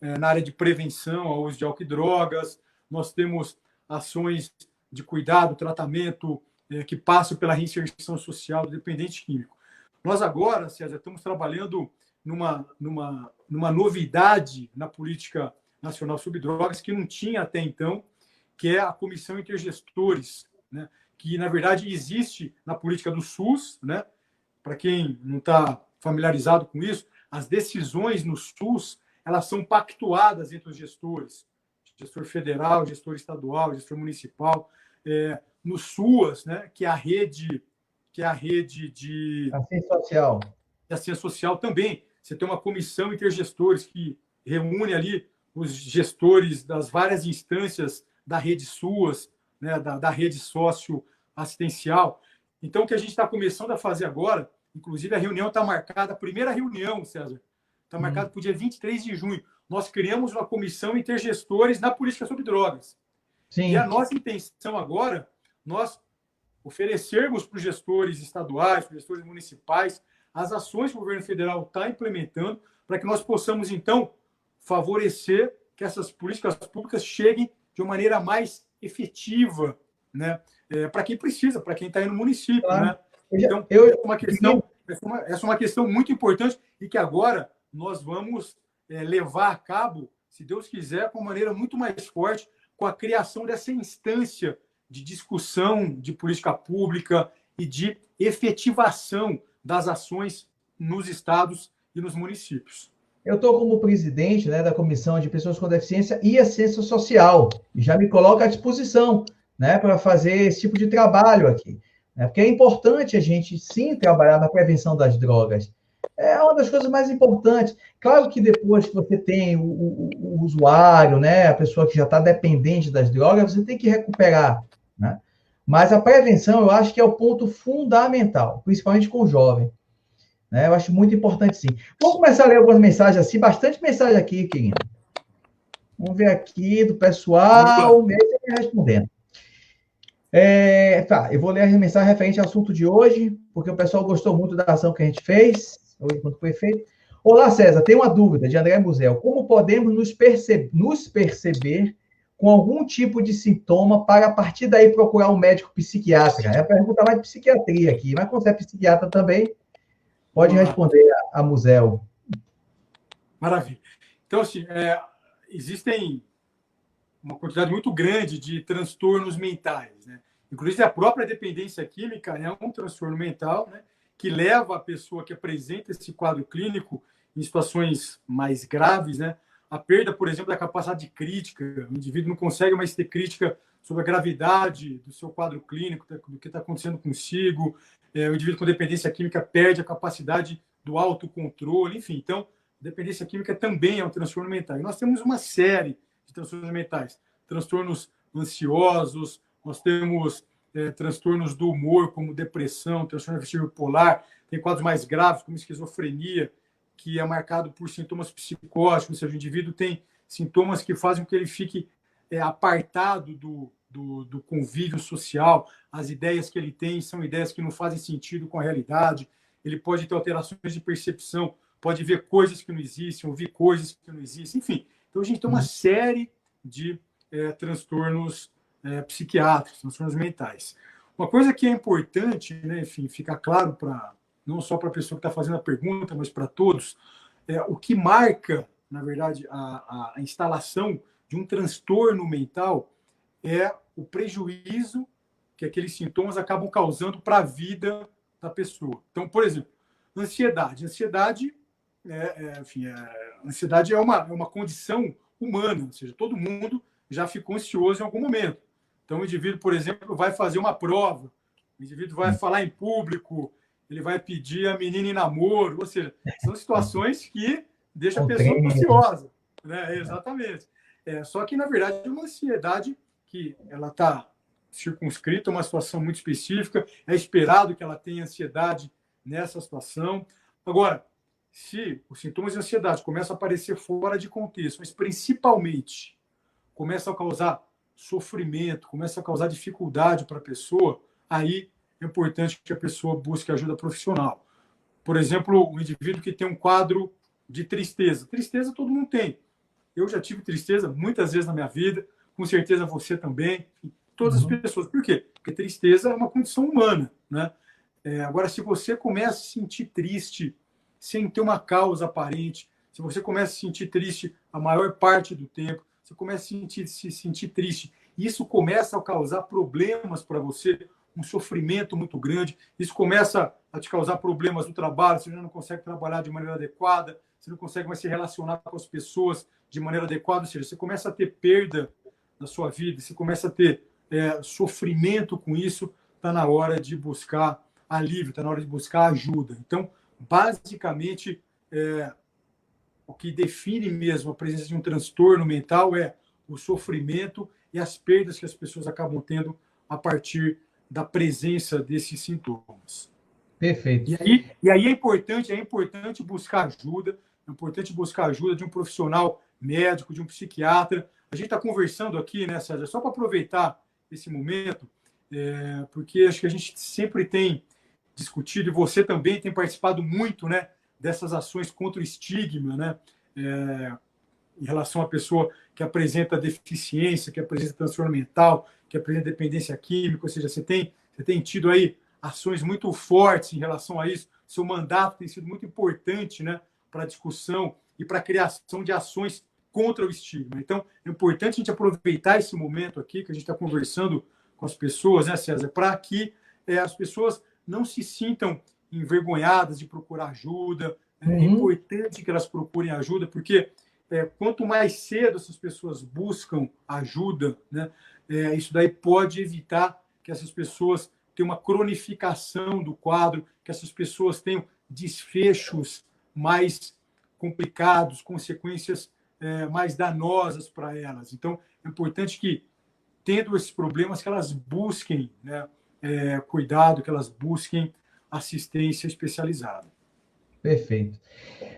na área de prevenção ao uso de álcool e drogas, nós temos ações de cuidado, tratamento, que passam pela reinserção social do dependente químico. Nós agora, César, estamos trabalhando numa novidade na política nacional sobre drogas que não tinha até então, que é a Comissão Intergestores, né? Que, na verdade, existe na política do SUS, né? Para quem não está familiarizado com isso, as decisões no SUS elas são pactuadas entre os gestores, gestor federal, gestor estadual, gestor municipal, no SUAS, né? Que é a rede de assistência social. De assistência social também. Você tem uma comissão intergestores que reúne ali os gestores das várias instâncias da rede SUAS, né, da rede socioassistencial. Então, o que a gente está começando a fazer agora, inclusive a reunião está marcada, a primeira reunião, César, está marcada para o dia 23 de junho. Nós criamos uma comissão intergestores na política sobre drogas. Sim. E a nossa intenção agora, nós oferecermos para os gestores estaduais, para os gestores municipais, as ações que o governo federal está implementando para que nós possamos, então, favorecer que essas políticas públicas cheguem de uma maneira mais efetiva, né? Para quem precisa, para quem está aí no município. Claro. Né? Então, essa é uma questão muito importante e que agora nós vamos levar a cabo, se Deus quiser, com uma maneira muito mais forte, com a criação dessa instância de discussão de política pública e de efetivação das ações nos estados e nos municípios. Eu estou como presidente, né, da Comissão de Pessoas com Deficiência e Assistência Social, e já me coloco à disposição, né, para fazer esse tipo de trabalho aqui. Né, porque é importante a gente, sim, trabalhar na prevenção das drogas. É uma das coisas mais importantes. Claro que depois que você tem o usuário, né, a pessoa que já está dependente das drogas, você tem que recuperar. Né? Mas a prevenção, eu acho que é o ponto fundamental, principalmente com o jovem. Né? Eu acho muito importante, sim. Vamos começar a ler algumas mensagens assim, bastante mensagem aqui, querido. Vamos ver aqui do pessoal, mesmo respondendo. Tá, eu vou ler a mensagem referente ao assunto de hoje, porque o pessoal gostou muito da ação que a gente fez, hoje quando foi feito. Olá, César, tem uma dúvida de André Muzel. Como podemos nos perceber com algum tipo de sintoma para, a partir daí, procurar um médico psiquiatra? É a pergunta mais de psiquiatria aqui, mas quando você é psiquiatra também, pode responder a Muzel. Maravilha. Então, assim, existem uma quantidade muito grande de transtornos mentais, né? Inclusive, a própria dependência química é um transtorno mental, né, que leva a pessoa que apresenta esse quadro clínico em situações mais graves, né, a perda, por exemplo, da capacidade de crítica. O indivíduo não consegue mais ter crítica sobre a gravidade do seu quadro clínico, do que está acontecendo consigo. O indivíduo com dependência química perde a capacidade do autocontrole, enfim. Então, dependência química também é um transtorno mental. E nós temos uma série de transtornos mentais. Transtornos ansiosos, nós temos transtornos do humor, como depressão, transtorno afetivo bipolar, tem quadros mais graves, como esquizofrenia, que é marcado por sintomas psicóticos, ou seja, o indivíduo tem sintomas que fazem com que ele fique apartado do convívio social, as ideias que ele tem são ideias que não fazem sentido com a realidade, ele pode ter alterações de percepção, pode ver coisas que não existem, ouvir coisas que não existem, enfim. Então, a gente tem uma série de transtornos psiquiátricos, transtornos mentais. Uma coisa que é importante, né, enfim, ficar claro não só para a pessoa que está fazendo a pergunta, mas para todos, o que marca, na verdade, a instalação de um transtorno mental é o prejuízo que aqueles sintomas acabam causando para a vida da pessoa. Então, por exemplo, ansiedade. Ansiedade é uma condição humana, ou seja, todo mundo já ficou ansioso em algum momento. Então, o indivíduo, por exemplo, vai fazer uma prova, O indivíduo vai falar em público, ele vai pedir a menina em namoro, ou seja, são situações que deixam a pessoa ansiosa, né? Exatamente. Só que, na verdade, é uma ansiedade que ela está circunscrita a uma situação muito específica, é esperado que ela tenha ansiedade nessa situação. Agora, se os sintomas de ansiedade começam a aparecer fora de contexto, mas principalmente começam a causar sofrimento, começam a causar dificuldade para a pessoa, aí é importante que a pessoa busque ajuda profissional. Por exemplo, um indivíduo que tem um quadro de tristeza. Tristeza todo mundo tem. Eu já tive tristeza muitas vezes na minha vida, com certeza você também, e todas as pessoas. Por quê? Porque tristeza é uma condição humana, né? Agora, se você começa a se sentir triste sem ter uma causa aparente, se você começa a se sentir triste a maior parte do tempo, você começa a se sentir triste, e isso começa a causar problemas para você, um sofrimento muito grande, isso começa a te causar problemas no trabalho, você já não consegue trabalhar de maneira adequada, você não consegue mais se relacionar com as pessoas de maneira adequada, ou seja, você começa a ter perda na sua vida, você começa a ter sofrimento com isso, está na hora de buscar alívio, está na hora de buscar ajuda. Então, basicamente, o que define mesmo a presença de um transtorno mental é o sofrimento e as perdas que as pessoas acabam tendo a partir da presença desses sintomas. Perfeito. E aí é importante buscar ajuda, é importante buscar ajuda de um profissional médico, de um psiquiatra. A gente está conversando aqui, né, César, só para aproveitar esse momento, porque acho que a gente sempre tem discutido, e você também tem participado muito, né, dessas ações contra o estigma, né, em relação à pessoa que apresenta deficiência, que apresenta transtorno mental, que apresenta dependência química, ou seja, você tem tido aí ações muito fortes em relação a isso. Seu mandato tem sido muito importante, né, para a discussão e para a criação de ações contra o estigma. Então, é importante a gente aproveitar esse momento aqui que a gente está conversando com as pessoas, né, César, para que as pessoas não se sintam envergonhadas de procurar ajuda. É importante que elas procurem ajuda, porque quanto mais cedo essas pessoas buscam ajuda, né, isso daí pode evitar que essas pessoas tenham uma cronificação do quadro, que essas pessoas tenham desfechos mais complicados, consequências mais danosas para elas. Então, é importante que, tendo esses problemas, que elas busquem, né, cuidado, que elas busquem assistência especializada. Perfeito.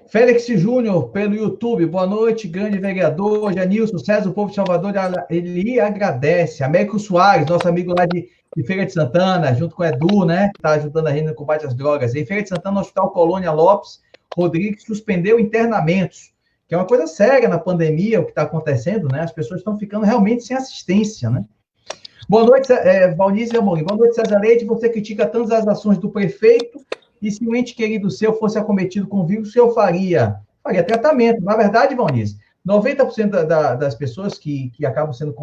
Félix Júnior, pelo YouTube, boa noite, grande vereador, Janilson, César, o povo de Salvador, ele agradece. Américo Soares, nosso amigo lá de Feira de Santana, junto com o Edu, né, que está ajudando a gente no combate às drogas. Em Feira de Santana, no Hospital Colônia Lopes, Rodrigues suspendeu internamentos, que é uma coisa séria na pandemia, o que está acontecendo, né, as pessoas estão ficando realmente sem assistência, né. Boa noite, Valnice Amorim. Boa noite, César Leite. Você critica tantas as ações do prefeito, e se um ente querido seu fosse acometido com vírus, o senhor faria tratamento. Na verdade, Valnice, 90% das pessoas que acabam sendo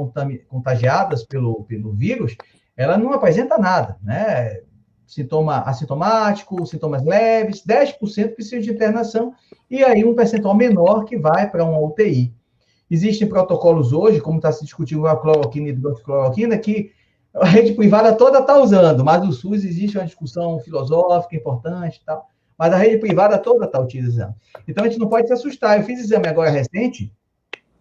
contagiadas pelo vírus, ela não apresenta nada, né? Sintoma assintomático, sintomas leves, 10% precisa de internação, e aí um percentual menor que vai para uma UTI. Existem protocolos hoje, como está se discutindo a cloroquina e hidroxicloroquina, que a rede privada toda está usando, mas no SUS existe uma discussão filosófica importante e tal, mas a rede privada toda está utilizando. Então, a gente não pode se assustar. Eu fiz exame agora recente,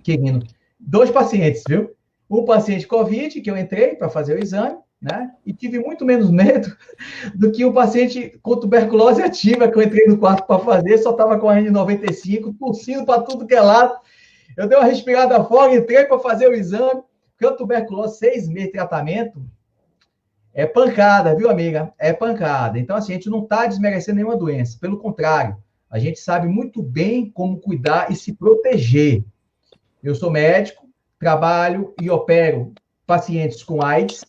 querido, 2 pacientes, viu? Um paciente COVID, que eu entrei para fazer o exame, né? E tive muito menos medo do que o paciente com tuberculose ativa, que eu entrei no quarto para fazer, só estava com a N95, tossindo para tudo que é lado. Eu dei uma respirada fora, entrei para fazer o exame, porque a tuberculose, 6 meses de tratamento, é pancada, viu, amiga? É pancada. Então, assim, a gente não está desmerecendo nenhuma doença. Pelo contrário, a gente sabe muito bem como cuidar e se proteger. Eu sou médico, trabalho e opero pacientes com AIDS,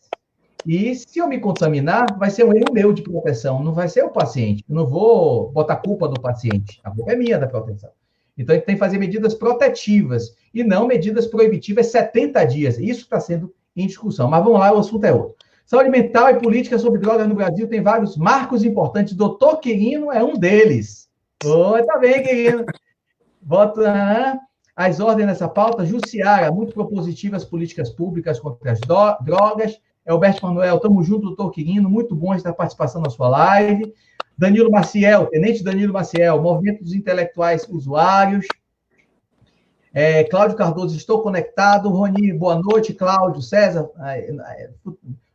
e se eu me contaminar, vai ser um erro meu de proteção, não vai ser o paciente. Eu não vou botar culpa do paciente, a culpa é minha da proteção. Então, a gente tem que fazer medidas protetivas e não medidas proibitivas 70 dias. Isso está sendo em discussão. Mas vamos lá, o assunto é outro. Saúde mental e política sobre drogas no Brasil tem vários marcos importantes. Doutor Quirino é um deles. Tá bem, Quirino. Voto as ordens nessa pauta. Jussiara, muito propositivas políticas públicas contra as drogas. Elberto Manuel, tamo junto, doutor Quirino, muito bom estar participando na sua live. Danilo Maciel, Tenente Danilo Maciel, Movimento dos Intelectuais Usuários. Cláudio Cardoso, estou conectado. Roni, boa noite. Cláudio, César.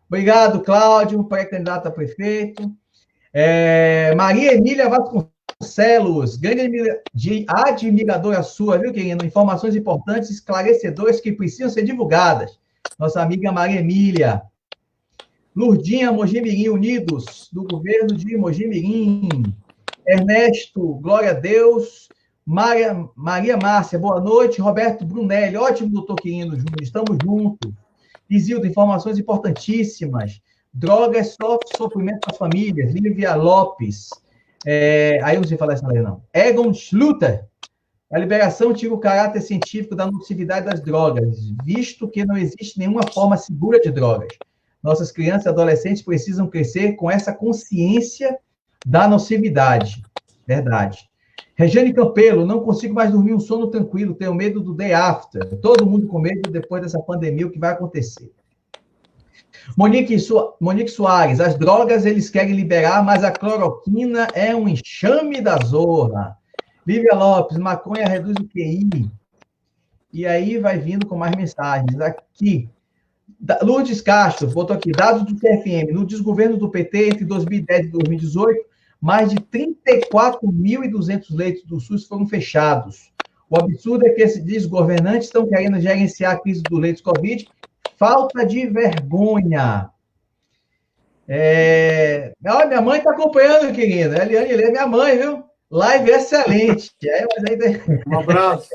Obrigado, Cláudio, pré-candidato a prefeito. Maria Emília Vasconcelos, grande admiradora sua, viu, querido? Informações importantes, esclarecedoras que precisam ser divulgadas. Nossa amiga Maria Emília. Lurdinha, Mojimirim Unidos, do governo de Mojimirim. Ernesto, glória a Deus. Maria Márcia, boa noite. Roberto Brunelli, ótimo, doutor Quirino Júnior, estamos juntos. Isildo, informações importantíssimas. Drogas, sofrimento das famílias. Lívia Lopes. Aí eu não sei falar essa lei, não. Egon Schluter. A liberação tira o caráter científico da nocividade das drogas, visto que não existe nenhuma forma segura de drogas. Nossas crianças e adolescentes precisam crescer com essa consciência da nocividade. Verdade. Regiane Campelo, não consigo mais dormir um sono tranquilo, tenho medo do day after. Todo mundo com medo depois dessa pandemia, o que vai acontecer. Monique Soares, as drogas eles querem liberar, mas a cloroquina é um enxame da zorra. Lívia Lopes, maconha reduz o QI. E aí vai vindo com mais mensagens. Aqui, Lourdes Castro, botou aqui, dados do CFM, no desgoverno do PT entre 2010 e 2018, mais de 34.200 leitos do SUS foram fechados. O absurdo é que esses desgovernantes estão querendo gerenciar a crise do leitos Covid. Falta de vergonha. Olha, minha mãe está acompanhando, querida. Eliane Lê, minha mãe, viu? Live excelente. Um abraço.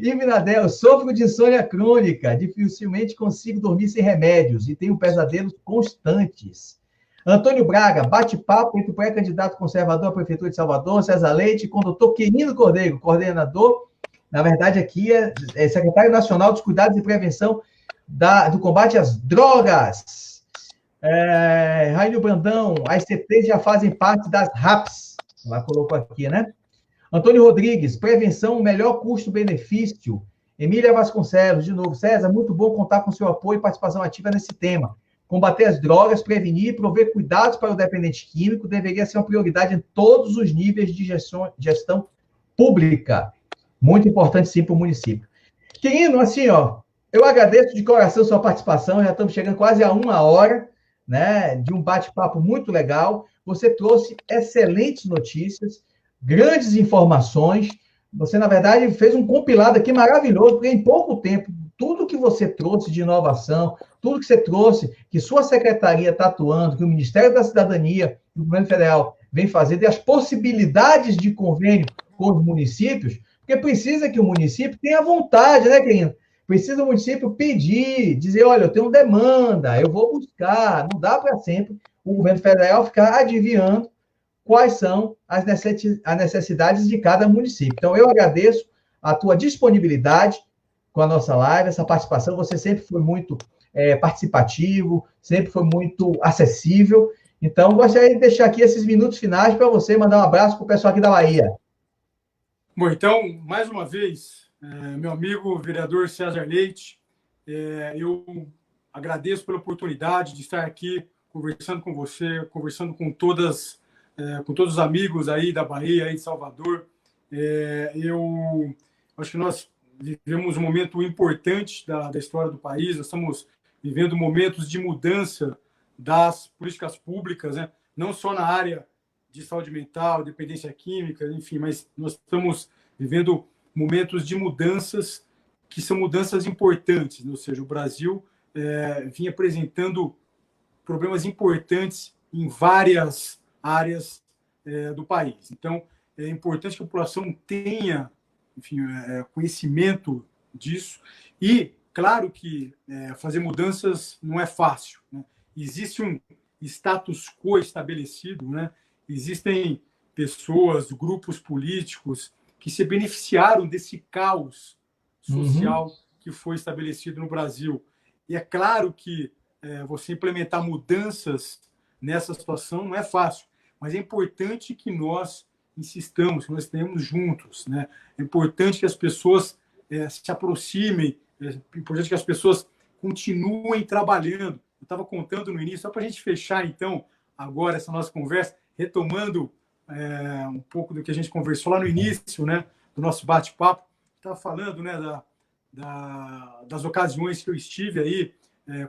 E Minadel, sofro de insônia crônica, dificilmente consigo dormir sem remédios e tenho pesadelos constantes. Antônio Braga, bate-papo entre o pré-candidato conservador à Prefeitura de Salvador, César Leite, com o doutor Quirino Cordeiro, coordenador, na verdade aqui é secretário nacional dos Cuidados e Prevenção do combate às drogas. Rainho Brandão, as CTs já fazem parte das RAPs, ela colocou aqui, né? Antônio Rodrigues, prevenção, melhor custo-benefício. Emília Vasconcelos, de novo. César, muito bom contar com seu apoio e participação ativa nesse tema. Combater as drogas, prevenir e prover cuidados para o dependente químico deveria ser uma prioridade em todos os níveis de gestão pública. Muito importante, sim, para o município. Querido, assim, eu agradeço de coração sua participação, já estamos chegando quase a 1 hora, né, de um bate-papo muito legal. Você trouxe excelentes notícias, grandes informações. Você, na verdade, fez um compilado aqui maravilhoso, porque em pouco tempo, tudo que você trouxe de inovação, tudo que você trouxe, que sua secretaria está atuando, que o Ministério da Cidadania e o Governo Federal vem fazendo, e as possibilidades de convênio com os municípios, porque precisa que o município tenha vontade, né, querido? Precisa o município pedir, dizer, olha, eu tenho demanda, eu vou buscar. Não dá para sempre o Governo Federal ficar adivinhando quais são as necessidades de cada município. Então, eu agradeço a tua disponibilidade com a nossa live, essa participação. Você sempre foi muito participativo, sempre foi muito acessível. Então, gostaria de deixar aqui esses minutos finais para você mandar um abraço para o pessoal aqui da Bahia. Bom, então, mais uma vez, meu amigo vereador César Leite, eu agradeço pela oportunidade de estar aqui conversando com você, conversando com todos os amigos aí da Bahia, aí de Salvador. Eu acho que nós vivemos um momento importante da história do país, nós estamos vivendo momentos de mudança das políticas públicas, né? Não só na área de saúde mental, dependência química, enfim, mas nós estamos vivendo momentos de mudanças que são mudanças importantes, ou seja, o Brasil vinha apresentando problemas importantes em várias áreas do país. Então, é importante que a população tenha, enfim, conhecimento disso. E, claro que fazer mudanças não é fácil, né? Existe um status quo estabelecido, né? Existem pessoas, grupos políticos que se beneficiaram desse caos social que foi estabelecido no Brasil. E é claro que você implementar mudanças nessa situação não é fácil, mas é importante que nós insistamos, que nós tenhamos juntos, né? É importante que as pessoas se aproximem, é importante que as pessoas continuem trabalhando. Eu estava contando no início, só para a gente fechar, então, agora essa nossa conversa, retomando um pouco do que a gente conversou lá no início, né, do nosso bate-papo. Estava falando, né, das ocasiões que eu estive aí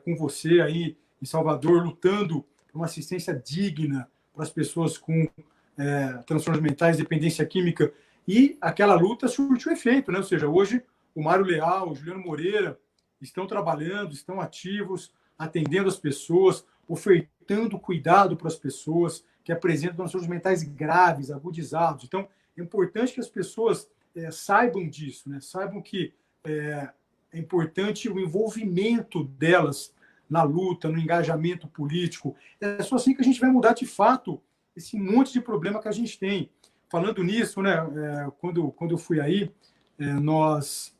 com você aí em Salvador, lutando por uma assistência digna para as pessoas com transtornos mentais, dependência química, e aquela luta surtiu efeito, né? Ou seja, hoje o Mário Leal, o Juliano Moreira estão trabalhando, estão ativos, atendendo as pessoas, ofertando cuidado para as pessoas que apresentam transtornos mentais graves, agudizados. Então, é importante que as pessoas saibam disso, né? Saibam que é importante o envolvimento delas na luta, no engajamento político. É só assim que a gente vai mudar, de fato, esse monte de problema que a gente tem. Falando nisso, né, quando eu fui aí, nós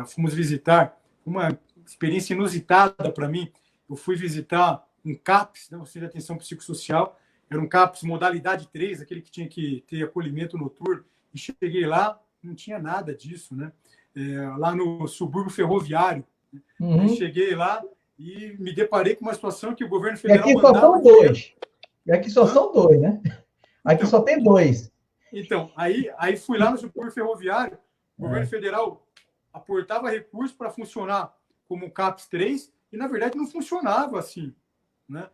fomos visitar uma experiência inusitada para mim. Eu fui visitar um CAPS, né, um Centro de Atenção Psicossocial. Era um CAPS modalidade 3, aquele que tinha que ter acolhimento noturno. E cheguei lá, não tinha nada disso, né? Lá no subúrbio ferroviário. Uhum. Cheguei lá e me deparei com uma situação que o governo federal mandava... E aqui só são dois. E aqui só são dois, né? Aqui então, só tem dois. Então, aí fui lá no subúrbio ferroviário, o governo federal aportava recursos para funcionar como um CAPS 3 e, na verdade, não funcionava assim, né?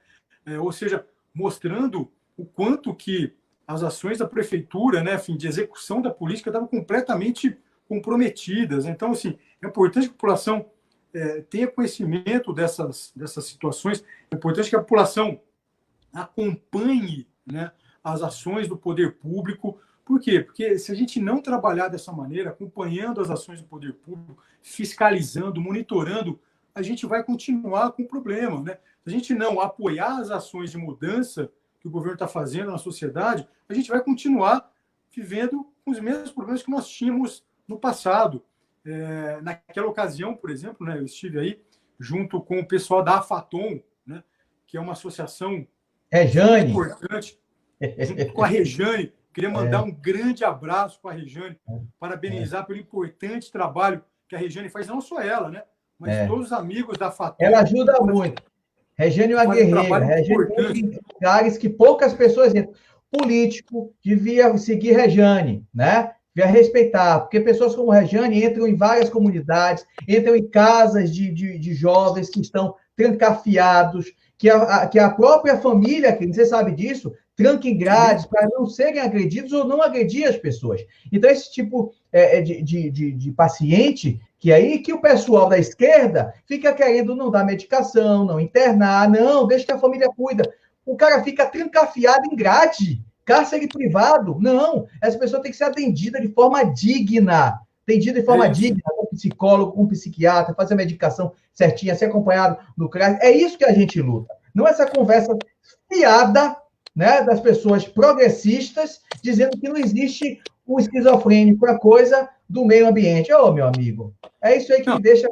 Ou seja, mostrando o quanto que as ações da prefeitura, né, de execução da política estavam completamente comprometidas. Então, assim, é importante que a população tenha conhecimento dessas situações, é importante que a população acompanhe, né, as ações do poder público. Por quê? Porque se a gente não trabalhar dessa maneira, acompanhando as ações do poder público, fiscalizando, monitorando, a gente vai continuar com o problema, né? Se a gente não apoiar as ações de mudança que o governo está fazendo na sociedade, a gente vai continuar vivendo com os mesmos problemas que nós tínhamos no passado. Naquela ocasião, por exemplo, né, eu estive aí junto com o pessoal da AFATOM, né, que é uma associação Rejane. importante, junto com a Rejane. Queria mandar um grande abraço para a Rejane, parabenizar pelo importante trabalho que a Rejane faz, não só ela, né, mas todos os amigos da FATOM. Ela ajuda muito. Rejane é uma guerreira. Rejane entra em lugares que poucas pessoas entram. Político devia seguir Rejane, né? Devia respeitar, porque pessoas como Rejane entram em várias comunidades, entram em casas de jovens que estão trancafiados, que a própria família, que você sabe disso, tranca em grades para não serem agredidos ou não agredir as pessoas. Então, esse tipo de paciente que o pessoal da esquerda fica querendo não dar medicação, não internar, não, deixa que a família cuida. O cara fica trancafiado em grade, cárcere privado. Não, essa pessoa tem que ser atendida de forma digna. Atendida de forma digna, com um psicólogo, com um psiquiatra, fazer a medicação certinha, ser acompanhado no CRAS. É isso que a gente luta. Não essa conversa fiada, né, das pessoas progressistas dizendo que não existe o esquizofrênico, a coisa do meio ambiente. Ô, meu amigo, é isso aí que me deixa...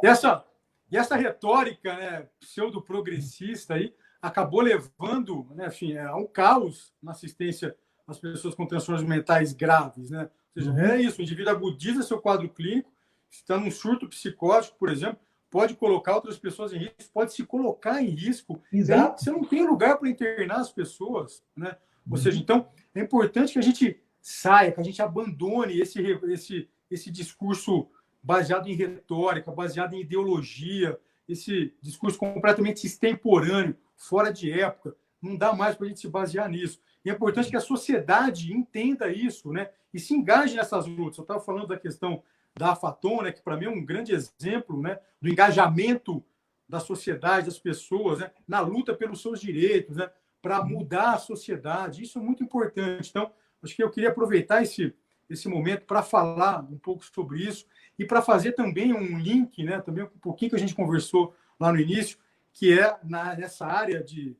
E essa retórica, né, pseudo-progressista aí acabou levando, né, enfim, a um caos na assistência às pessoas com transtornos mentais graves, né? Ou seja, é isso, o indivíduo agudiza seu quadro clínico, está num surto psicótico, por exemplo, pode colocar outras pessoas em risco, pode se colocar em risco. Exato. Aí você não tem lugar para internar as pessoas, né? Ou seja, então, é importante que a gente saia, que a gente abandone esse discurso baseado em retórica, baseado em ideologia, esse discurso completamente extemporâneo, fora de época. Não dá mais para a gente se basear nisso. E é importante que a sociedade entenda isso, né, e se engaje nessas lutas. Eu estava falando da questão da AFATOM, né, que para mim é um grande exemplo, né, do engajamento da sociedade, das pessoas, né, na luta pelos seus direitos, né, para mudar a sociedade. Isso é muito importante. Então, acho que eu queria aproveitar esse momento para falar um pouco sobre isso e para fazer também um link, né, também um pouquinho que a gente conversou lá no início, que é nessa área de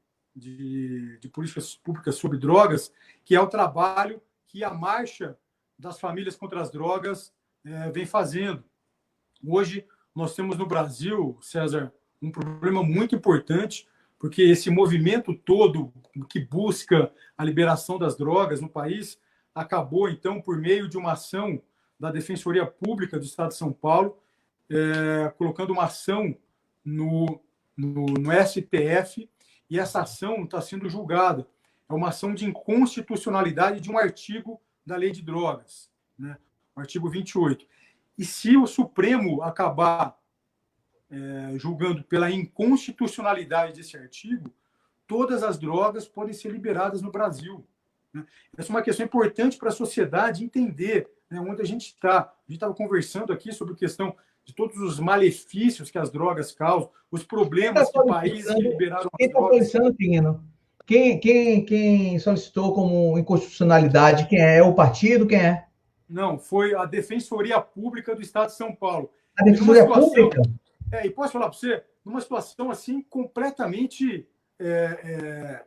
políticas públicas sobre drogas, que é o trabalho que a Marcha das Famílias contra as Drogas vem fazendo. Hoje, nós temos no Brasil, César, um problema muito importante, porque esse movimento todo que busca a liberação das drogas no país acabou, então, por meio de uma ação da Defensoria Pública do Estado de São Paulo, colocando uma ação no STF, e essa ação está sendo julgada. É uma ação de inconstitucionalidade de um artigo da Lei de Drogas, né? O artigo 28. E se o Supremo acabar julgando pela inconstitucionalidade desse artigo, todas as drogas podem ser liberadas no Brasil, né? Essa é uma questão importante para a sociedade entender, né, onde a gente está. A gente estava conversando aqui sobre a questão de todos os malefícios que as drogas causam, os problemas que países que liberaram as drogas... Quem solicitou como inconstitucionalidade? Quem é? É o partido? Quem é? Não, foi a Defensoria Pública do Estado de São Paulo. A Defensoria Pública? E posso falar para você, numa situação assim completamente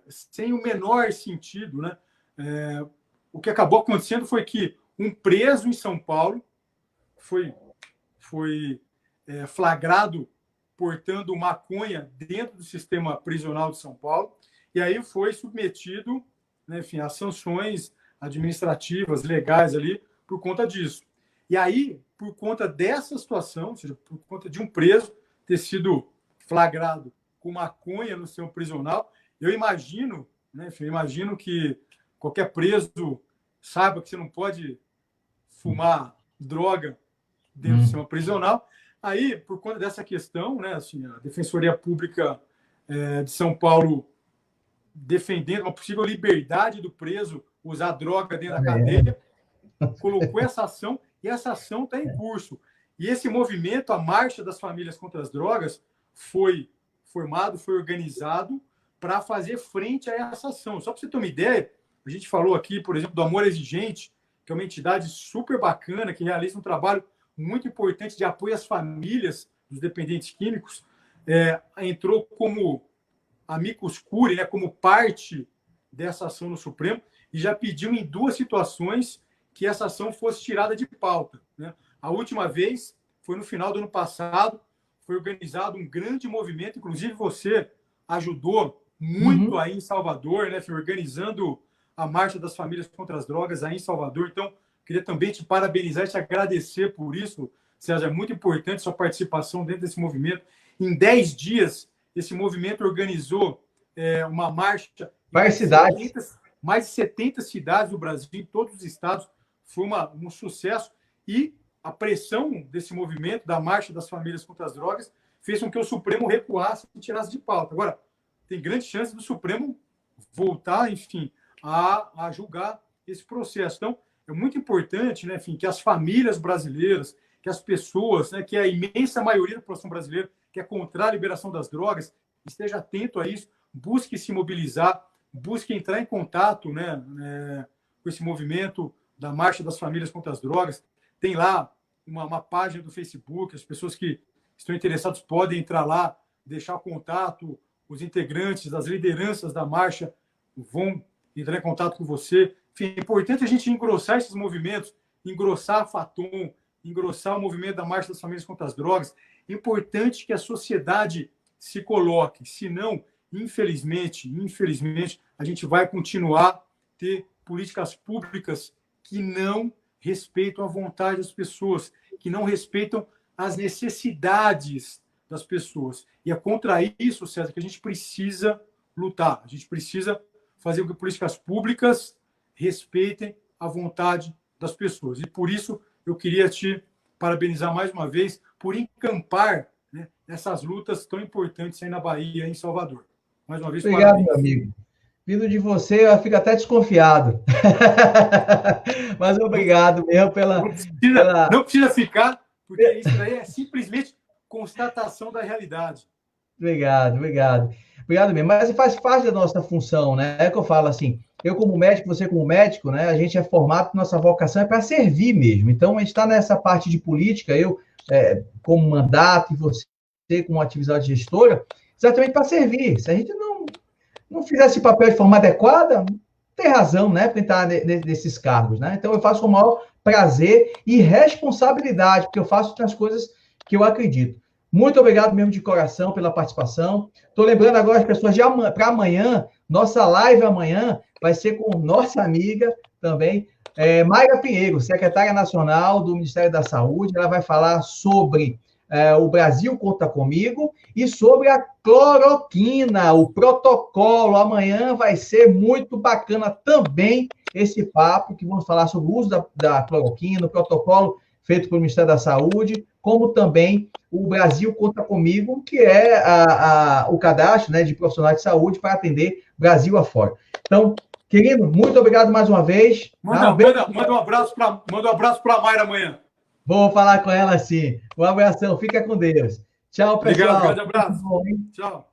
sem o menor sentido, né? O que acabou acontecendo foi que um preso em São Paulo foi flagrado portando maconha dentro do sistema prisional de São Paulo, e aí foi submetido, né, enfim, a sanções administrativas, legais ali, por conta disso. E aí, por conta dessa situação, ou seja, por conta de um preso ter sido flagrado com maconha no sistema prisional, eu imagino, né, enfim, imagino que qualquer preso saiba que você não pode fumar droga dentro do sistema prisional. Aí, por conta dessa questão, né, assim, a Defensoria Pública de São Paulo defendendo uma possível liberdade do preso usar droga dentro da cadeia, colocou essa ação, e essa ação está em curso. E esse movimento, a Marcha das Famílias contra as Drogas, foi formado, foi organizado para fazer frente a essa ação. Só para você ter uma ideia, a gente falou aqui, por exemplo, do Amor Exigente, que é uma entidade super bacana, que realiza um trabalho muito importante de apoio às famílias dos dependentes químicos, entrou como amicus curiae, né, como parte dessa ação no Supremo, e já pediu em 2 situações que essa ação fosse tirada de pauta, né? A última vez foi no final do ano passado, foi organizado um grande movimento, inclusive você ajudou muito aí em Salvador, né, organizando a Marcha das Famílias contra as Drogas aí em Salvador. Então, queria também te parabenizar e te agradecer por isso, César. É muito importante sua participação dentro desse movimento. Em 10 dias, esse movimento organizou uma marcha em mais de 70 cidades do Brasil, em todos os estados. Foi um sucesso. E a pressão desse movimento, da Marcha das Famílias contra as Drogas, fez com que o Supremo recuasse e tirasse de pauta. Agora, tem grande chance do Supremo voltar, enfim, a julgar esse processo. Então, é muito importante, né, enfim, que as famílias brasileiras, que as pessoas, né, que a imensa maioria da população brasileira que é contra a liberação das drogas, esteja atento a isso, busque se mobilizar, busque entrar em contato, né, com esse movimento da Marcha das Famílias contra as Drogas. Tem lá uma página do Facebook, as pessoas que estão interessadas podem entrar lá, deixar contato, os integrantes das lideranças da marcha vão entrar em contato com você. Enfim, é importante a gente engrossar esses movimentos, engrossar a Fatom, engrossar o movimento da Marcha das Famílias contra as Drogas. É importante que a sociedade se coloque, senão, infelizmente, a gente vai continuar a ter políticas públicas que não respeitam a vontade das pessoas, que não respeitam as necessidades das pessoas. E é contra isso, César, que a gente precisa lutar. A gente precisa fazer com que políticas públicas respeitem a vontade das pessoas. E por isso eu queria te parabenizar mais uma vez por encampar, né, essas lutas tão importantes aí na Bahia, em Salvador. Mais uma vez, obrigado, parabéns. Meu amigo. Vindo de você, eu fico até desconfiado. Mas obrigado mesmo pela... Não precisa ficar, porque isso aí é simplesmente constatação da realidade. Obrigado mesmo. Mas faz parte da nossa função, né? É que eu falo assim, eu como médico, você como médico, né? A gente é formado, nossa vocação é para servir mesmo. Então, a gente está nessa parte de política, eu como mandato e você como atividade gestora, exatamente para servir. Se a gente não fizer esse papel de forma adequada, tem razão, né? Para entrar nesses cargos, né? Então, eu faço com o maior prazer e responsabilidade, porque eu faço as coisas que eu acredito. Muito obrigado mesmo de coração pela participação. Estou lembrando agora as pessoas para amanhã, nossa live amanhã vai ser com nossa amiga também, Mayra Pinheiro, secretária nacional do Ministério da Saúde. Ela vai falar sobre o Brasil Conta Comigo, e sobre a cloroquina, o protocolo. Amanhã vai ser muito bacana também esse papo, que vamos falar sobre o uso da cloroquina, o protocolo feito pelo Ministério da Saúde, como também o Brasil Conta Comigo, que é o cadastro, né, de profissionais de saúde para atender Brasil afora. Então, querido, muito obrigado mais uma vez. Manda um abraço para a Mayra amanhã. Vou falar com ela assim. Um abração, fica com Deus. Tchau, pessoal. Obrigado, grande abraço. Tchau.